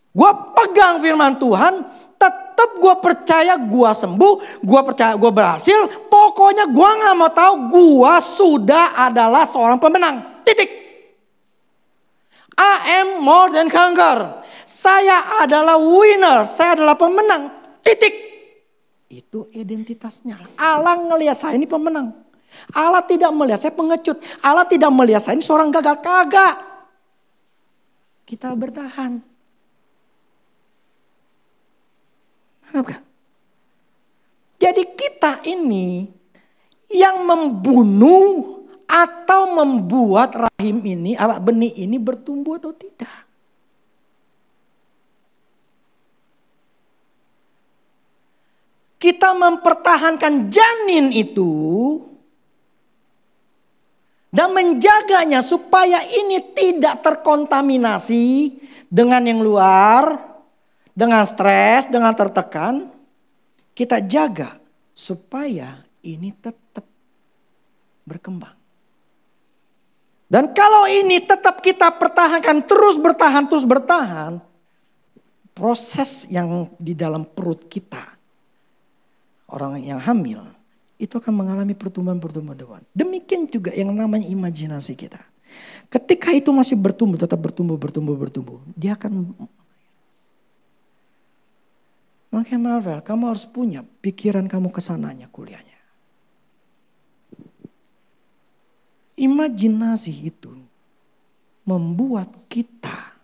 Gue pegang firman Tuhan. Tetap gue percaya gue sembuh, gue percaya gue berhasil. Pokoknya gue gak mau tahu gue sudah adalah seorang pemenang. Titik. I am more than conqueror. Saya adalah winner, saya adalah pemenang. Titik. Itu identitasnya. Allah ngelihat saya ini pemenang. Allah tidak melihat saya pengecut. Allah tidak melihat saya ini seorang gagal. Kagak. Kita bertahan. Jadi kita ini yang membunuh atau membuat rahim ini, benih ini bertumbuh atau tidak. Kita mempertahankan janin itu dan menjaganya supaya ini tidak terkontaminasi dengan yang luar. Dengan stres, dengan tertekan, kita jaga supaya ini tetap berkembang. Dan kalau ini tetap kita pertahankan, terus bertahan, proses yang di dalam perut kita, orang yang hamil, itu akan mengalami pertumbuhan. Demikian juga yang namanya imajinasi kita. Ketika itu masih bertumbuh, tetap bertumbuh. Dia akan... Makanya Marvel, kamu harus punya pikiran kamu kesananya kuliahnya. Imajinasi itu membuat kita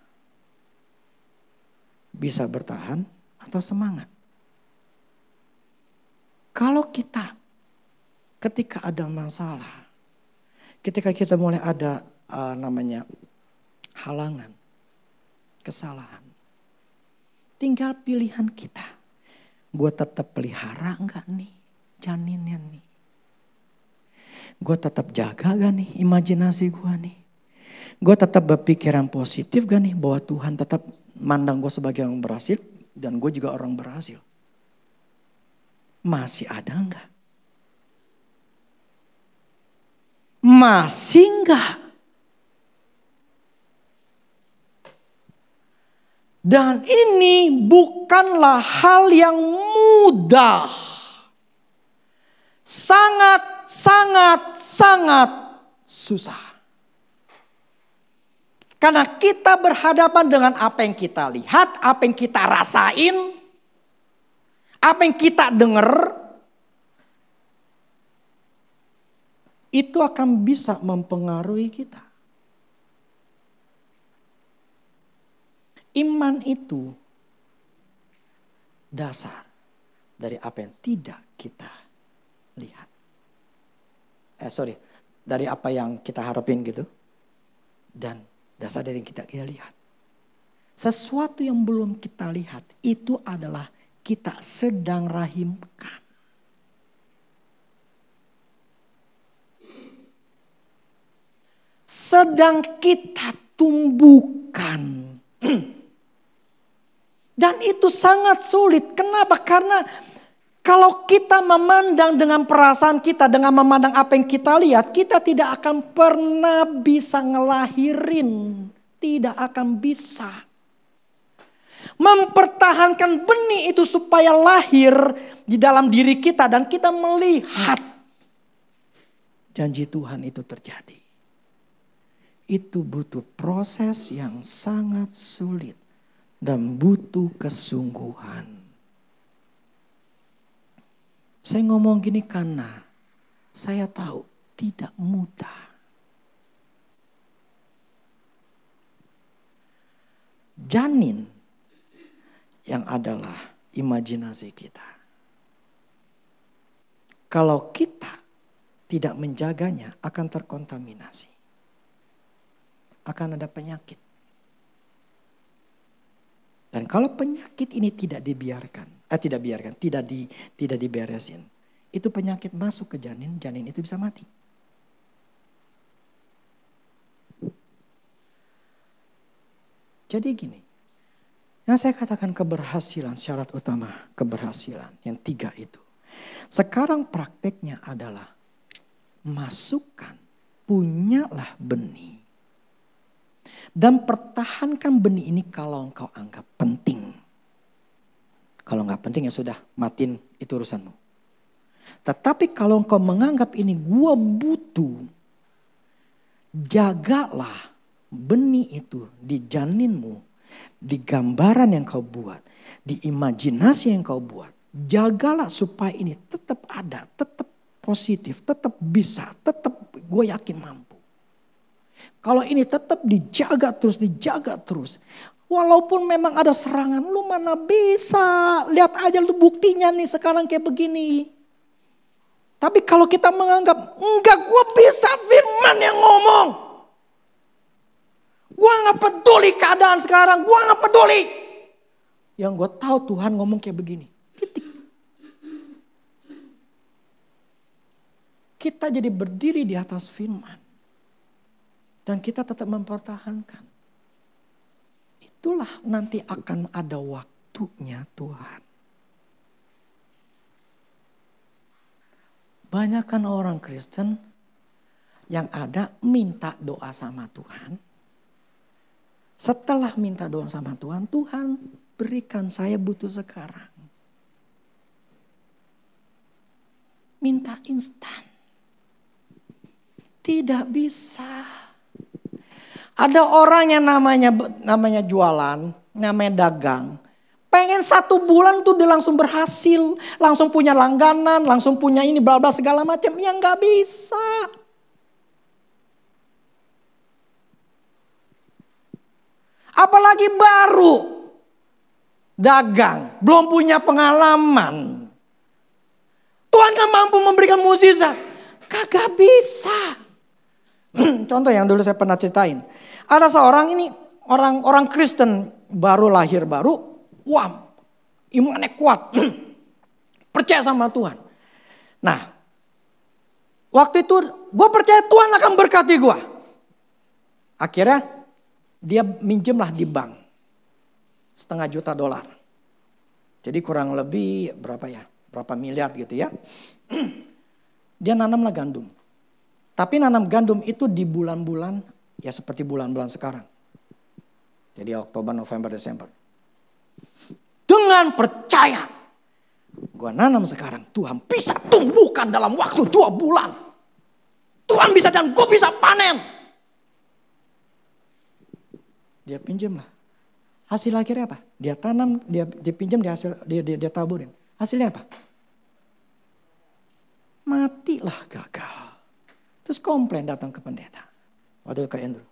bisa bertahan atau semangat. Kalau kita ketika ada masalah, ketika kita mulai ada halangan, kesalahan, tinggal pilihan kita. Gue tetap pelihara enggak nih janinnya nih? Gue tetap jaga gak nih imajinasi gue nih? Gue tetap berpikiran positif gak nih bahwa Tuhan tetap mandang gue sebagai orang berhasil dan gue juga orang berhasil? Masih ada enggak? Masih enggak? Dan ini bukanlah hal yang mudah. Sangat susah. Karena kita berhadapan dengan apa yang kita lihat, apa yang kita rasain, apa yang kita dengar, itu akan bisa mempengaruhi kita. Iman itu dasar dari apa yang tidak kita lihat. Dari apa yang kita harapin gitu. Dan dasar dari yang kita lihat. Sesuatu yang belum kita lihat itu adalah kita sedang rahimkan. Sedang kita tumbuhkan. Dan itu sangat sulit. Kenapa? Karena kalau kita memandang dengan perasaan kita, dengan memandang apa yang kita lihat, kita tidak akan pernah bisa ngelahirin. Tidak akan bisa. Mempertahankan benih itu supaya lahir di dalam diri kita dan kita melihat janji Tuhan itu terjadi. Itu butuh proses yang sangat sulit dan butuh kesungguhan. Saya ngomong gini karena saya tahu tidak mudah. Janin yang adalah imajinasi kita. Kalau kita tidak menjaganya akan terkontaminasi. Akan ada penyakit. Dan kalau penyakit ini tidak diberesin, itu penyakit masuk ke janin, janin itu bisa mati. Jadi gini, yang saya katakan keberhasilan, syarat utama keberhasilan, yang 3 itu. Sekarang prakteknya adalah masukkan, punyalah benih. Dan pertahankan benih ini kalau engkau anggap penting. Kalau enggak penting ya sudah, matiin itu urusanmu. Tetapi kalau engkau menganggap ini gua butuh, jagalah benih itu di janinmu, di gambaran yang kau buat, di imajinasi yang kau buat. Jagalah supaya ini tetap ada, tetap positif, tetap bisa, tetap gue yakin mampu. Kalau ini tetap dijaga terus. Walaupun memang ada serangan, lu mana bisa. Lihat aja lu buktinya nih sekarang kayak begini. Tapi kalau kita menganggap, enggak gue bisa, firman yang ngomong. Gue gak peduli keadaan sekarang, gue gak peduli. Yang gue tahu Tuhan ngomong kayak begini. Titik. Kita jadi berdiri di atas firman. Dan kita tetap mempertahankan. Itulah nanti akan ada waktunya Tuhan. Banyakan orang Kristen yang ada minta doa sama Tuhan. Setelah minta doa sama Tuhan, Tuhan berikan, saya butuh sekarang. Minta instan. Tidak bisa. Ada orang yang namanya jualan, namanya dagang. Pengen 1 bulan tuh dia langsung berhasil. Langsung punya langganan, langsung punya ini bla bla segala macam. Ya nggak bisa. Apalagi baru dagang, belum punya pengalaman. Tuhan gak mampu memberikan mukjizat. Kagak bisa. Contoh yang dulu saya pernah ceritain. Ada seorang ini orang Kristen baru lahir baru. Wah, imannya kuat. Percaya sama Tuhan. Nah, waktu itu gue percaya Tuhan akan berkati gue. Akhirnya dia minjemlah di bank. $500 juta. Jadi kurang lebih berapa ya? Berapa miliar gitu ya. Dia nanamlah gandum. Tapi nanam gandum itu di bulan-bulan ya seperti bulan-bulan sekarang. Jadi Oktober, November, Desember. Dengan percaya. Gua nanam sekarang, Tuhan bisa tumbuhkan dalam waktu 2 bulan. Tuhan bisa dan gue bisa panen. Dia pinjam lah. Hasil akhirnya apa? Dia tanam, dia pinjam, dia taburin. Hasilnya apa? Matilah, gagal. Terus komplain datang ke pendeta. Waktu ke Andrew.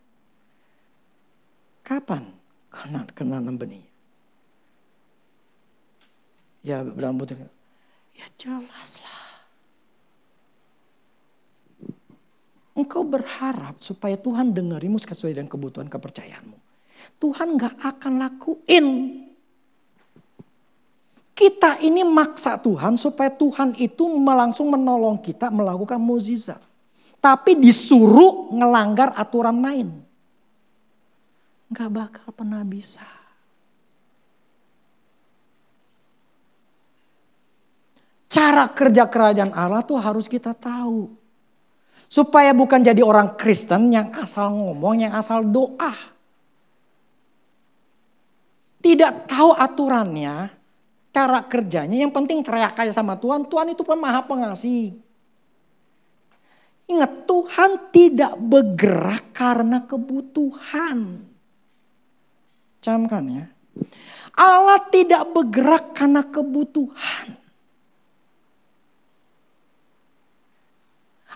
Kapan kena nanam benih? Ya bilang betul. Ya jelas lah. Engkau berharap supaya Tuhan dengerimu sesuai dengan kebutuhan kepercayaanmu. Tuhan gak akan lakuin. Kita ini maksa Tuhan supaya Tuhan itu langsung menolong kita melakukan mukjizat. Tapi disuruh ngelanggar aturan main. Gak bakal pernah bisa. Cara kerja kerajaan Allah tuh harus kita tahu. Supaya bukan jadi orang Kristen yang asal ngomong, yang asal doa. Tidak tahu aturannya, cara kerjanya, yang penting teriak aja sama Tuhan. Tuhan itu pun maha pengasih. Ingat, Tuhan tidak bergerak karena kebutuhan. Camkan ya. Allah tidak bergerak karena kebutuhan.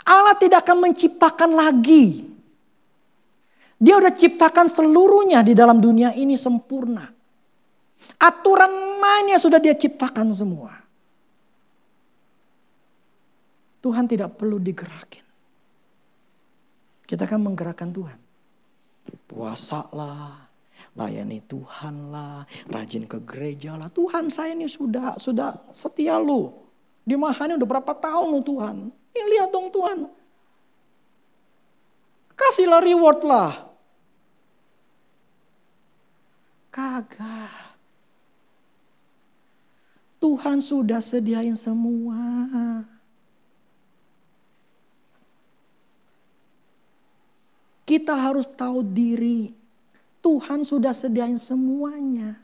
Allah tidak akan menciptakan lagi. Dia udah ciptakan seluruhnya di dalam dunia ini sempurna. Aturan mainnya sudah dia ciptakan semua. Tuhan tidak perlu digerakin. Kita akan menggerakkan Tuhan. Puasa lah, layani Tuhan lah, rajin ke gereja lah. Tuhan saya ini sudah setia loh. Di Mahani udah berapa tahun loh Tuhan. Ini lihat dong Tuhan. Kasihlah reward lah. Kagak. Tuhan sudah sediain semua. Kita harus tahu diri. Tuhan sudah sediain semuanya.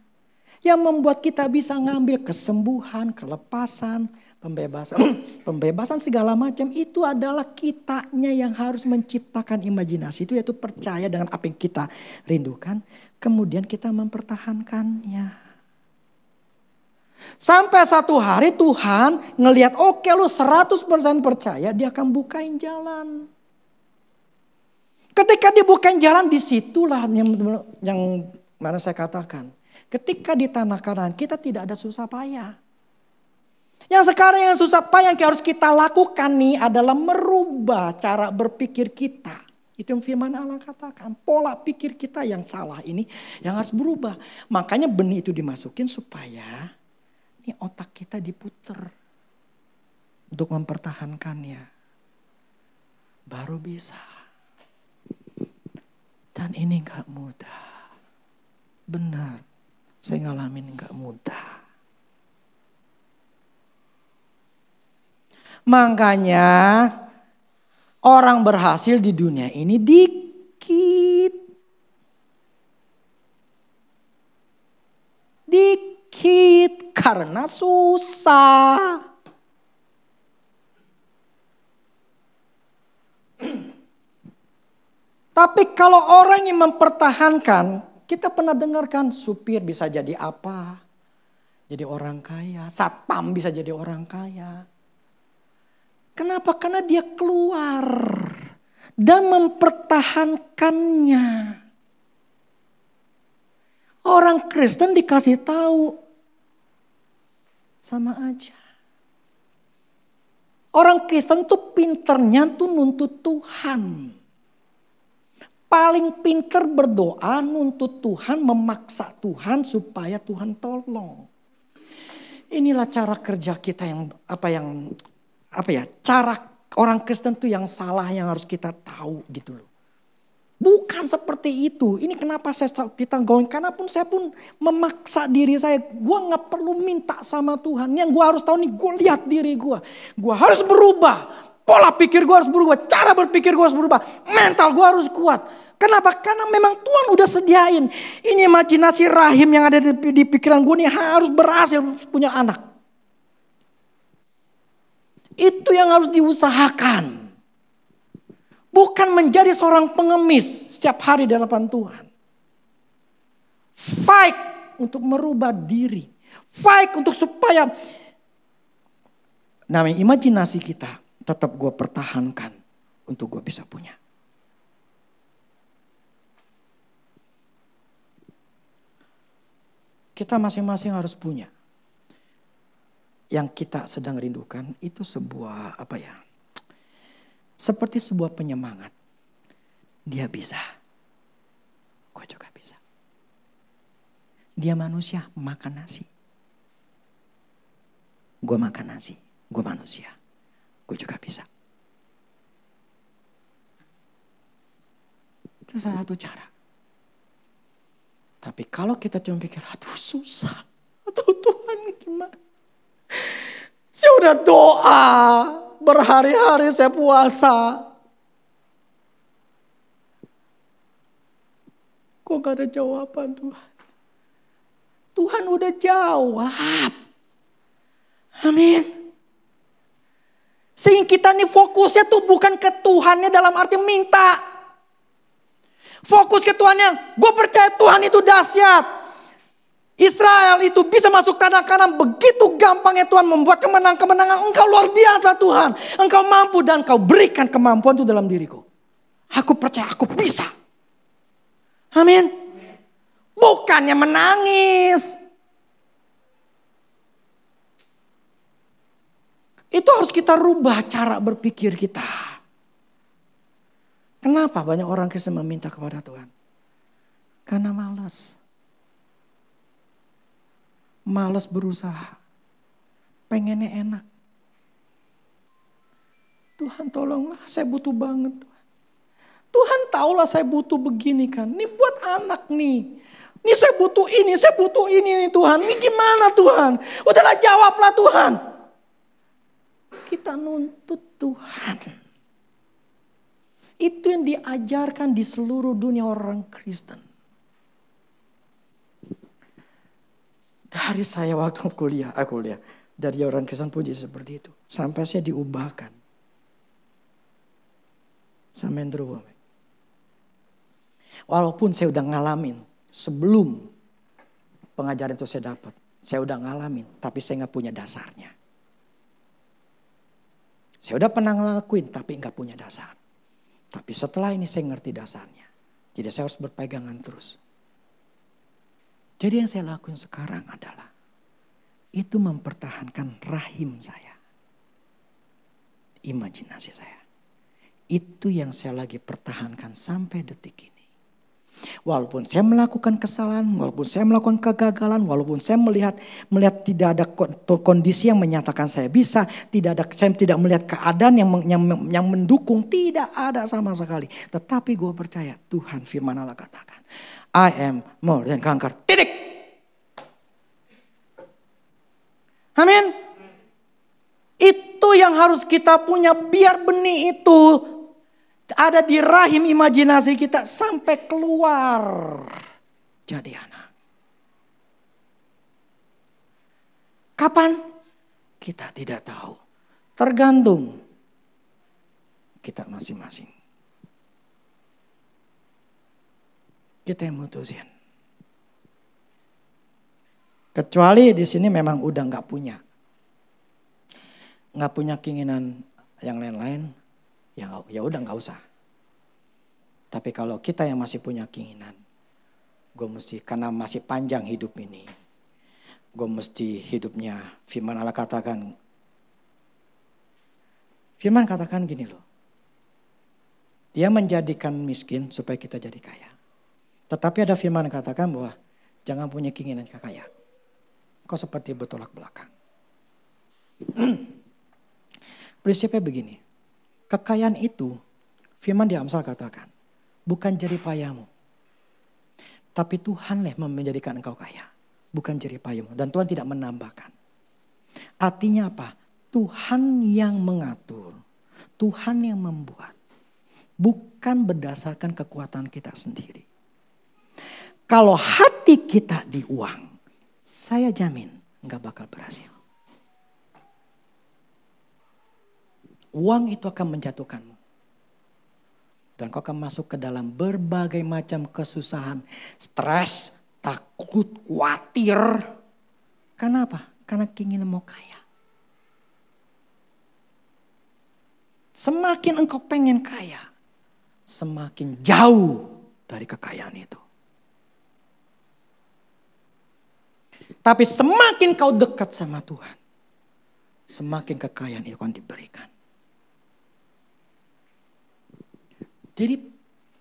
Yang membuat kita bisa ngambil kesembuhan, kelepasan, pembebasan segala macam. Itu adalah kitanya yang harus menciptakan imajinasi itu, yaitu percaya dengan apa yang kita rindukan. Kemudian kita mempertahankannya. Sampai satu hari Tuhan ngelihat oke lu 100% percaya, dia akan bukain jalan. Ketika dibukain jalan, disitulah yang mana saya katakan. Ketika di tanah Kanaan kita tidak ada susah payah. Yang sekarang yang susah payah yang harus kita lakukan nih adalah merubah cara berpikir kita. Itu yang firman Allah katakan. Pola pikir kita yang salah ini yang harus berubah. Makanya benih itu dimasukin supaya ini otak kita diputer. Untuk mempertahankannya. Baru bisa. Dan ini gak mudah. Benar. Saya ngalamin gak mudah. Makanya orang berhasil di dunia ini dikit. karena susah. Tapi kalau orang yang mempertahankan, kita pernah dengarkan supir bisa jadi apa? Jadi orang kaya, satpam bisa jadi orang kaya. Kenapa? Karena dia keluar dan mempertahankannya. Orang Kristen dikasih tahu, sama aja. Orang Kristen tuh pinternya tuh nuntut Tuhan. Paling pinter berdoa, nuntut Tuhan, memaksa Tuhan supaya Tuhan tolong. Inilah cara kerja kita yang cara orang Kristen tuh yang salah yang harus kita tahu gitu loh. Bukan seperti itu. Ini kenapa kita going, karena pun saya pun memaksa diri saya. Gue gak perlu minta sama Tuhan. Yang gue harus tahu nih, gue lihat diri gue. Gue harus berubah. Pola pikir gue harus berubah. Cara berpikir gue harus berubah. Mental gue harus kuat. Kenapa? Karena memang Tuhan udah sediain. Ini imajinasi rahim yang ada di pikiran gue nih harus berhasil punya anak. Itu yang harus diusahakan. Bukan menjadi seorang pengemis setiap hari di hadapan Tuhan. Fight untuk merubah diri. Fight untuk supaya namanya imajinasi kita tetap gue pertahankan untuk gue bisa punya. Kita masing-masing harus punya. Yang kita sedang rindukan itu sebuah seperti sebuah penyemangat. Dia bisa. Gue juga bisa. Dia manusia makan nasi. Gue makan nasi. Gue manusia. Gue juga bisa. Itu salah satu cara. Tapi kalau kita cuma pikir, aduh susah. Aduh Tuhan gimana. Saya udah doa. Berhari-hari saya puasa. Kok gak ada jawaban Tuhan? Tuhan udah jawab. Amin. Sehingga kita nih fokusnya tuh bukan ke Tuhannya dalam arti minta. Fokus ke Tuhannya. Gue percaya Tuhan itu dahsyat. Israel itu bisa masuk tanah Kanaan. Begitu gampangnya Tuhan membuat kemenangan-kemenangan. Engkau luar biasa Tuhan. Engkau mampu dan engkau berikan kemampuan itu dalam diriku. Aku percaya aku bisa. Amin. Bukannya menangis. Itu harus kita rubah cara berpikir kita. Kenapa banyak orang Kristen meminta kepada Tuhan? Karena malas. Malas berusaha. Pengennya enak. Tuhan tolonglah, saya butuh banget Tuhan. Tuhan tahulah saya butuh begini kan. Ini buat anak nih. Ini saya butuh ini nih Tuhan. Ini gimana Tuhan? Udahlah jawablah Tuhan. Kita nuntut Tuhan. Itu yang diajarkan di seluruh dunia orang Kristen. Dari saya waktu kuliah. Dari orang Kristen pun jadi seperti itu. Sampai saya diubahkan. Sama Andrew. Walaupun saya udah ngalamin. Sebelum pengajaran itu saya dapat. Saya udah ngalamin. Tapi saya gak punya dasarnya. Saya udah pernah ngelakuin tapi gak punya dasar. Tapi setelah ini saya ngerti dasarnya. Jadi saya harus berpegangan terus. Jadi yang saya lakukan sekarang adalah. Itu mempertahankan rahim saya. Imajinasi saya. Itu yang saya lagi pertahankan sampai detik ini. Walaupun saya melakukan kesalahan, walaupun saya melakukan kegagalan, walaupun saya melihat tidak ada kondisi yang menyatakan saya bisa, saya tidak melihat keadaan yang mendukung, tidak ada sama sekali. Tetapi gue percaya Tuhan firman Allah katakan, I am more than conqueror. Titik. Amin. Itu yang harus kita punya biar benih itu ada di rahim imajinasi kita sampai keluar jadi anak. Kapan? Kita tidak tahu. Tergantung kita masing-masing. Kita yang mutusin. Kecuali di sini memang udah nggak punya keinginan yang lain-lain, ya udah nggak usah. Tapi kalau kita yang masih punya keinginan, gue mesti, karena masih panjang hidup ini, gue mesti hidupnya, firman Allah katakan, gini loh. Dia menjadikan miskin supaya kita jadi kaya. Tetapi ada firman katakan bahwa jangan punya keinginan kaya. Kok seperti bertolak belakang. Prinsipnya begini. Kekayaan itu, firman di Amsal katakan, bukan jerih payahmu. Tapi Tuhanlah menjadikan engkau kaya. Bukan jerih payahmu. Dan Tuhan tidak menambahkan. Artinya apa? Tuhan yang mengatur. Tuhan yang membuat. Bukan berdasarkan kekuatan kita sendiri. Kalau hati kita di uang, saya jamin gak bakal berhasil. Uang itu akan menjatuhkanmu. Dan kau akan masuk ke dalam berbagai macam kesusahan, stres, takut, khawatir. Karena apa? Karena keinginan mau kaya. Semakin engkau pengen kaya, semakin jauh dari kekayaan itu. Tapi semakin kau dekat sama Tuhan, semakin kekayaan itu akan diberikan. Jadi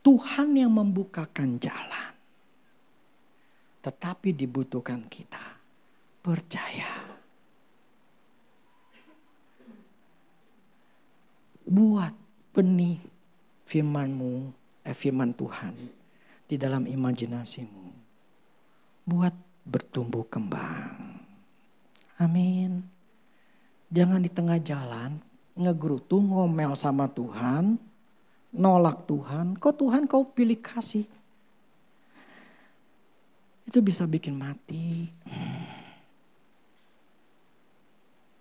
Tuhan yang membukakan jalan. Tetapi dibutuhkan kita percaya. Buat benih firman Tuhan di dalam imajinasimu. Buat bertumbuh kembang. Amin. Jangan di tengah jalan ngegerutu ngomel sama Tuhan, nolak Tuhan. Kok Tuhan kau pilih kasih? Itu bisa bikin mati.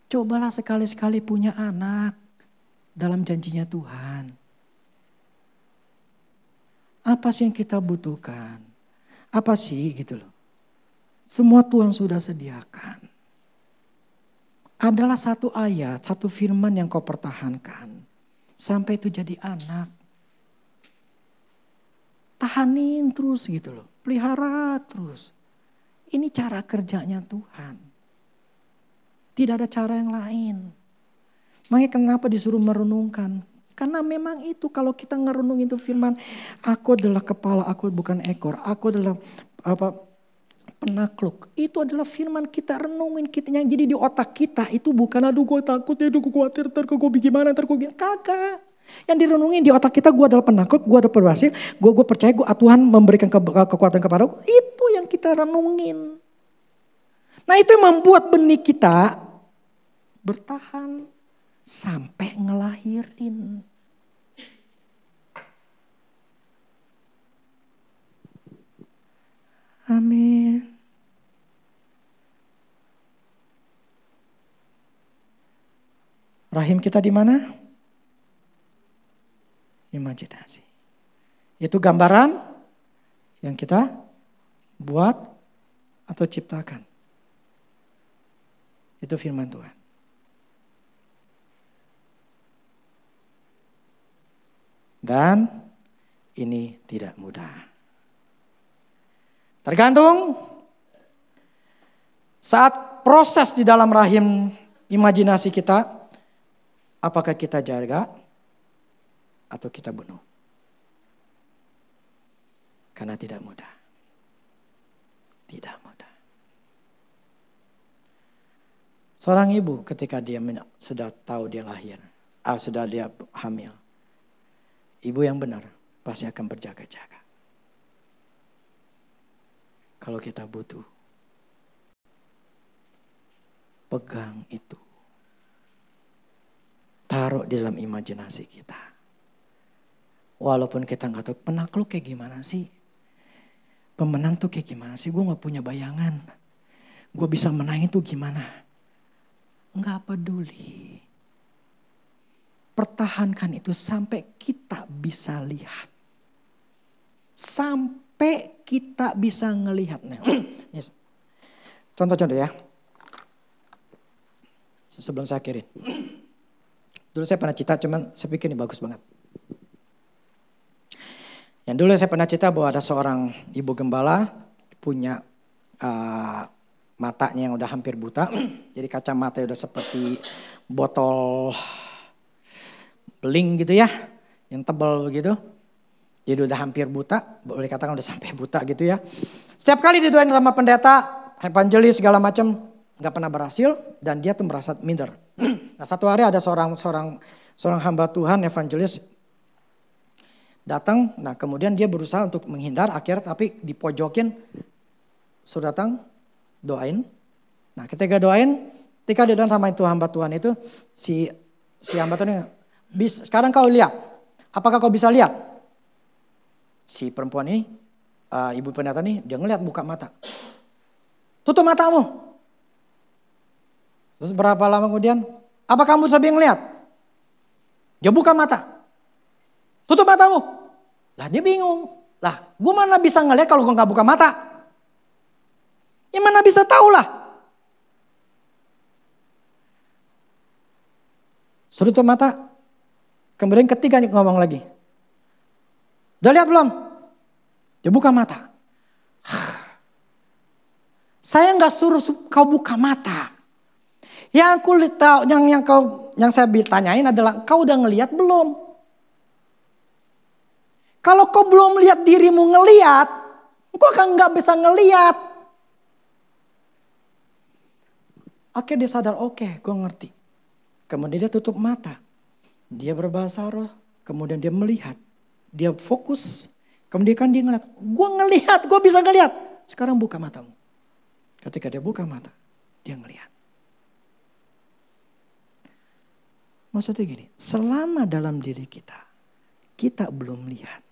Cobalah sekali-sekali punya anak dalam janjinya Tuhan. Apa sih yang kita butuhkan? Apa sih gitu loh. Semua Tuhan sudah sediakan. Adalah satu ayat, satu firman yang kau pertahankan. Sampai itu jadi anak. Tahanin terus gitu loh. Pelihara terus. Ini cara kerjanya Tuhan. Tidak ada cara yang lain. Makanya kenapa disuruh merenungkan? Karena memang itu kalau kita ngerenungin itu firman. Aku adalah kepala, aku bukan ekor. Aku adalah penakluk. Itu adalah firman kita renungin. Yang jadi di otak kita itu bukan aduh gue takut ya, aduh gue khawatir, ntar gue gimana, ntar gue gimana. Kagak. Yang direnungin di otak kita, gue adalah penakluk, gue ada berhasil, gue percaya Tuhan memberikan kekuatan kepada aku. Itu yang kita renungin. Nah itu yang membuat benih kita bertahan sampai ngelahirin. Amin. Rahim kita di mana? Imajinasi. Itu gambaran yang kita buat atau ciptakan. Itu firman Tuhan. Dan ini tidak mudah. Tergantung saat proses di dalam rahim imajinasi kita, apakah kita jaga atau kita bunuh. Karena tidak mudah. Tidak mudah. Seorang ibu ketika dia sudah tahu dia lahir, sudah dia hamil. Ibu yang benar pasti akan berjaga-jaga. Kalau kita butuh, pegang itu. Taruh di dalam imajinasi kita. Walaupun kita gak tahu penakluk kayak gimana sih. Pemenang tuh kayak gimana sih. Gue gak punya bayangan. Gue bisa menang itu gimana. Nggak peduli. Pertahankan itu sampai kita bisa lihat. Sampai kita bisa ngelihat. Nah, contoh-contoh ya. Sebelum saya akhirin. Dulu saya pernah cerita, cuman saya pikir ini bagus banget. Yang dulu saya pernah cerita bahwa ada seorang ibu gembala punya matanya yang udah hampir buta. Jadi kacamata udah seperti botol beling gitu ya, yang tebal begitu. Jadi udah hampir buta, boleh katakan udah sampai buta gitu ya. Setiap kali didoain sama pendeta, evangelis segala macam, nggak pernah berhasil dan dia tuh merasa minder. Nah satu hari ada seorang hamba Tuhan evangelis datang, nah kemudian dia berusaha untuk menghindar, akhirnya tapi dipojokin, suruh datang, doain. Nah ketika doain, ketika dia doain sama itu hamba Tuhan itu, si hamba Tuhan sekarang kau lihat, apakah kau bisa lihat? Si perempuan ini, ibu pendeta ini, dia ngeliat buka mata. Tutup matamu. Terus berapa lama kemudian, apa kamu bisa ngeliat? Dia buka mata. Tutup matamu. Lah dia bingung. Lah gue mana bisa ngeliat kalau gue gak buka mata? Ya mana bisa tahu lah. Suruh tutup mata. Kemudian ketiga ngomong lagi. Udah lihat belum? Dia buka mata. Saya nggak suruh kau buka mata. Yang aku tahu, yang saya tanyain adalah kau udah ngelihat belum? Kalau kau belum lihat dirimu ngelihat, kau kan nggak bisa ngelihat. Akhirnya dia sadar, oke, gue ngerti. Kemudian dia tutup mata. Dia berbahasa roh, kemudian dia melihat. Dia fokus, kemudian kan dia ngeliat. Gue ngelihat, gue bisa ngelihat. Sekarang buka matamu. Ketika dia buka mata, dia ngelihat. Maksudnya gini, selama dalam diri kita belum lihat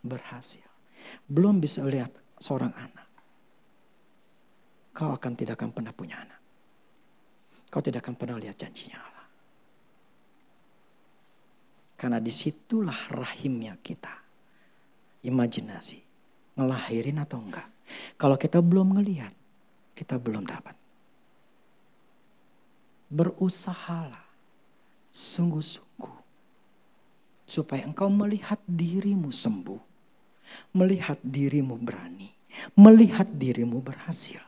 berhasil. Belum bisa lihat seorang anak. Kau tidak akan pernah punya anak. Kau tidak akan pernah lihat janjinya Allah. Karena disitulah rahimnya kita. Imajinasi. Ngelahirin atau enggak. Kalau kita belum ngelihat. Kita belum dapat. Berusahalah. Sungguh-sungguh. Supaya engkau melihat dirimu sembuh. Melihat dirimu berani. Melihat dirimu berhasil.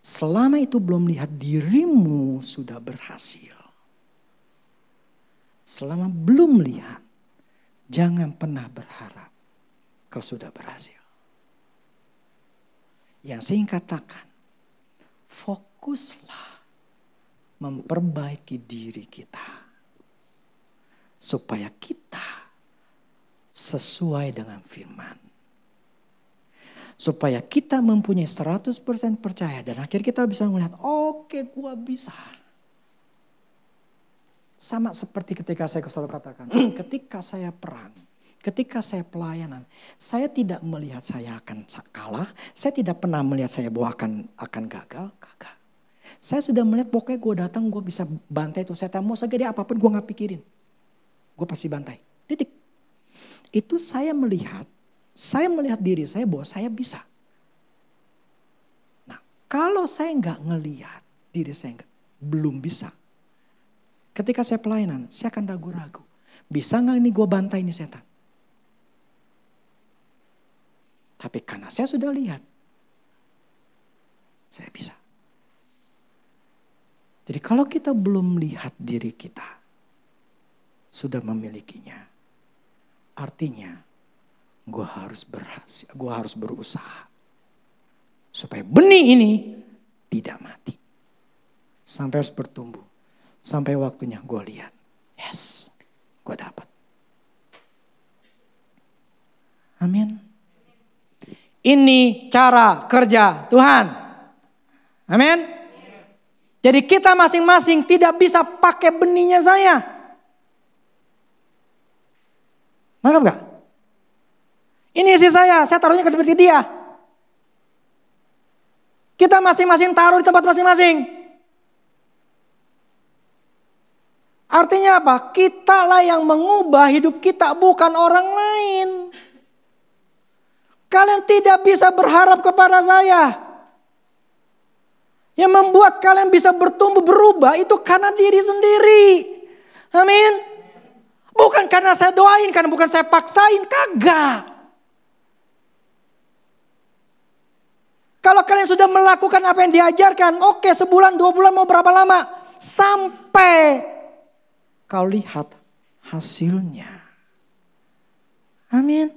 Selama itu belum lihat dirimu sudah berhasil. Selama belum lihat, jangan pernah berharap kau sudah berhasil. Yang saya katakan, fokuslah memperbaiki diri kita. Supaya kita sesuai dengan firman. Supaya kita mempunyai 100% percaya dan akhirnya kita bisa melihat, oke, gua bisa. Sama seperti ketika saya selalu katakan, ketika saya perang, ketika saya pelayanan, saya tidak melihat saya akan kalah, saya tidak pernah melihat saya bahwa akan gagal, kagak. Saya sudah melihat pokoknya gue datang, gue bisa bantai itu setan, mau segede apapun gue gak pikirin. Gue pasti bantai, titik. Itu saya melihat diri saya bahwa saya bisa. Nah kalau saya gak ngelihat diri saya belum bisa. Ketika saya pelayanan, saya akan ragu-ragu. Bisa gak ini gue bantai ini setan? Tapi karena saya sudah lihat, saya bisa. Jadi kalau kita belum lihat diri kita, sudah memilikinya. Artinya, gue harus berhasil, gue harus berusaha. Supaya benih ini tidak mati. Sampai harus bertumbuh. Sampai waktunya gue lihat, yes, gue dapat. Amin. Ini cara kerja Tuhan. Amin. Jadi kita masing-masing tidak bisa pakai benihnya saya. Nangkap gak? Ini isi saya taruhnya ke seperti dia. Kita masing-masing taruh di tempat masing-masing. Artinya apa? Kitalah yang mengubah hidup kita, bukan orang lain. Kalian tidak bisa berharap kepada saya. Yang membuat kalian bisa bertumbuh berubah itu karena diri sendiri. Amin. Bukan karena saya doain, karena bukan saya paksain, kagak. Kalau kalian sudah melakukan apa yang diajarkan, oke, sebulan, 2 bulan, mau berapa lama? Sampai kau lihat hasilnya. Amin.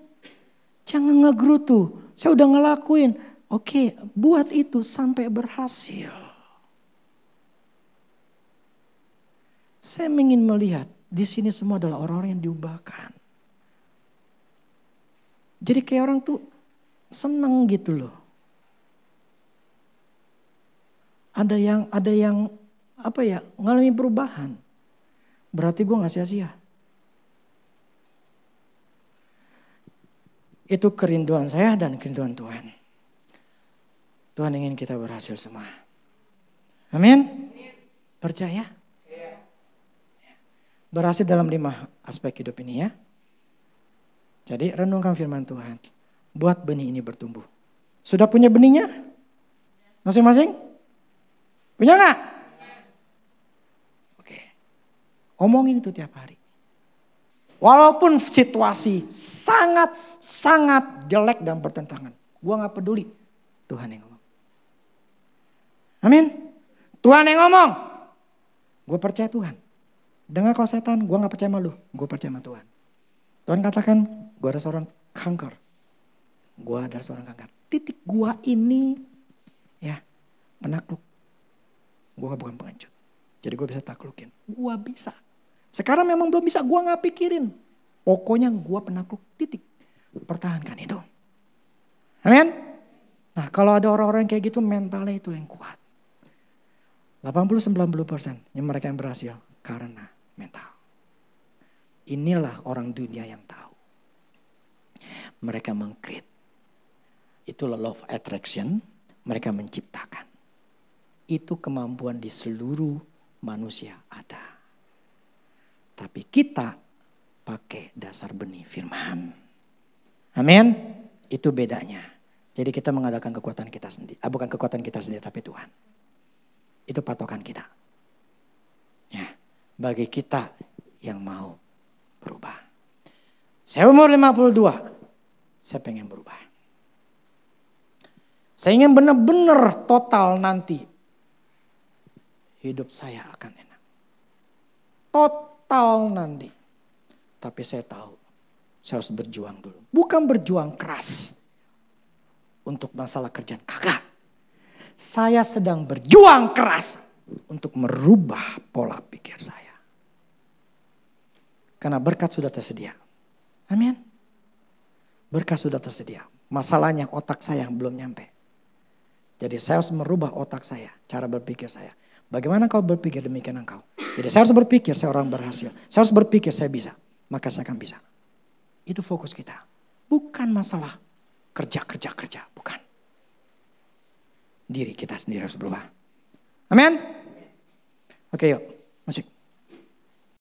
Jangan ngegerutu. Saya udah ngelakuin. Oke, buat itu sampai berhasil. Saya ingin melihat di sini semua adalah orang-orang yang diubahkan. Jadi kayak orang tuh seneng gitu loh. Ada yang apa ya, ngalami perubahan. Berarti gue gak sia-sia. Itu kerinduan saya dan kerinduan Tuhan. Tuhan ingin kita berhasil semua. Amin. Percaya? Berhasil dalam 5 aspek hidup ini ya. Jadi renungkan firman Tuhan. Buat benih ini bertumbuh. Sudah punya benihnya? Masing-masing? Punya gak? Oke. Omongin itu tiap hari. Walaupun situasi sangat jelek dan bertentangan. Gue gak peduli. Tuhan yang ngomong. Amin. Tuhan yang ngomong. Gue percaya Tuhan. Dengar kalau setan, gue gak percaya sama lu. Gue percaya sama Tuhan. Tuhan katakan, gue ada seorang kanker. Gue ada seorang kanker. Titik gue ini ya penakluk. Gue bukan pengecut. Jadi gue bisa taklukin. Gue bisa. Sekarang memang belum bisa, gue gak pikirin. Pokoknya gue penakluk, titik. Pertahankan itu. Amin. Nah kalau ada orang-orang kayak gitu mentalnya itu yang kuat. 80-90% yang mereka yang berhasil karena mental. Inilah orang dunia yang tahu. Mereka meng-create. Itulah law of attraction. Mereka menciptakan. Itu kemampuan di seluruh manusia ada. Tapi kita pakai dasar benih firman. Amin. Itu bedanya. Jadi kita mengandalkan kekuatan kita sendiri. Bukan kekuatan kita sendiri tapi Tuhan. Itu patokan kita. Ya, bagi kita yang mau berubah. Saya umur 52. Saya pengen berubah. Saya ingin benar-benar total nanti. Hidup saya akan enak. Total nanti. Tapi saya tahu. Saya harus berjuang dulu. Bukan berjuang keras. Untuk masalah kerjaan. Kagak. Saya sedang berjuang keras untuk merubah pola pikir saya. Karena berkat sudah tersedia. Amin. Berkat sudah tersedia. Masalahnya otak saya yang belum nyampe. Jadi saya harus merubah otak saya, cara berpikir saya. Bagaimana kau berpikir demikian engkau. Jadi saya harus berpikir saya orang berhasil. Saya harus berpikir saya bisa. Maka saya akan bisa. Itu fokus kita. Bukan masalah kerja. Bukan. Diri kita sendiri harus berubah. Amin. Oke yuk, musik.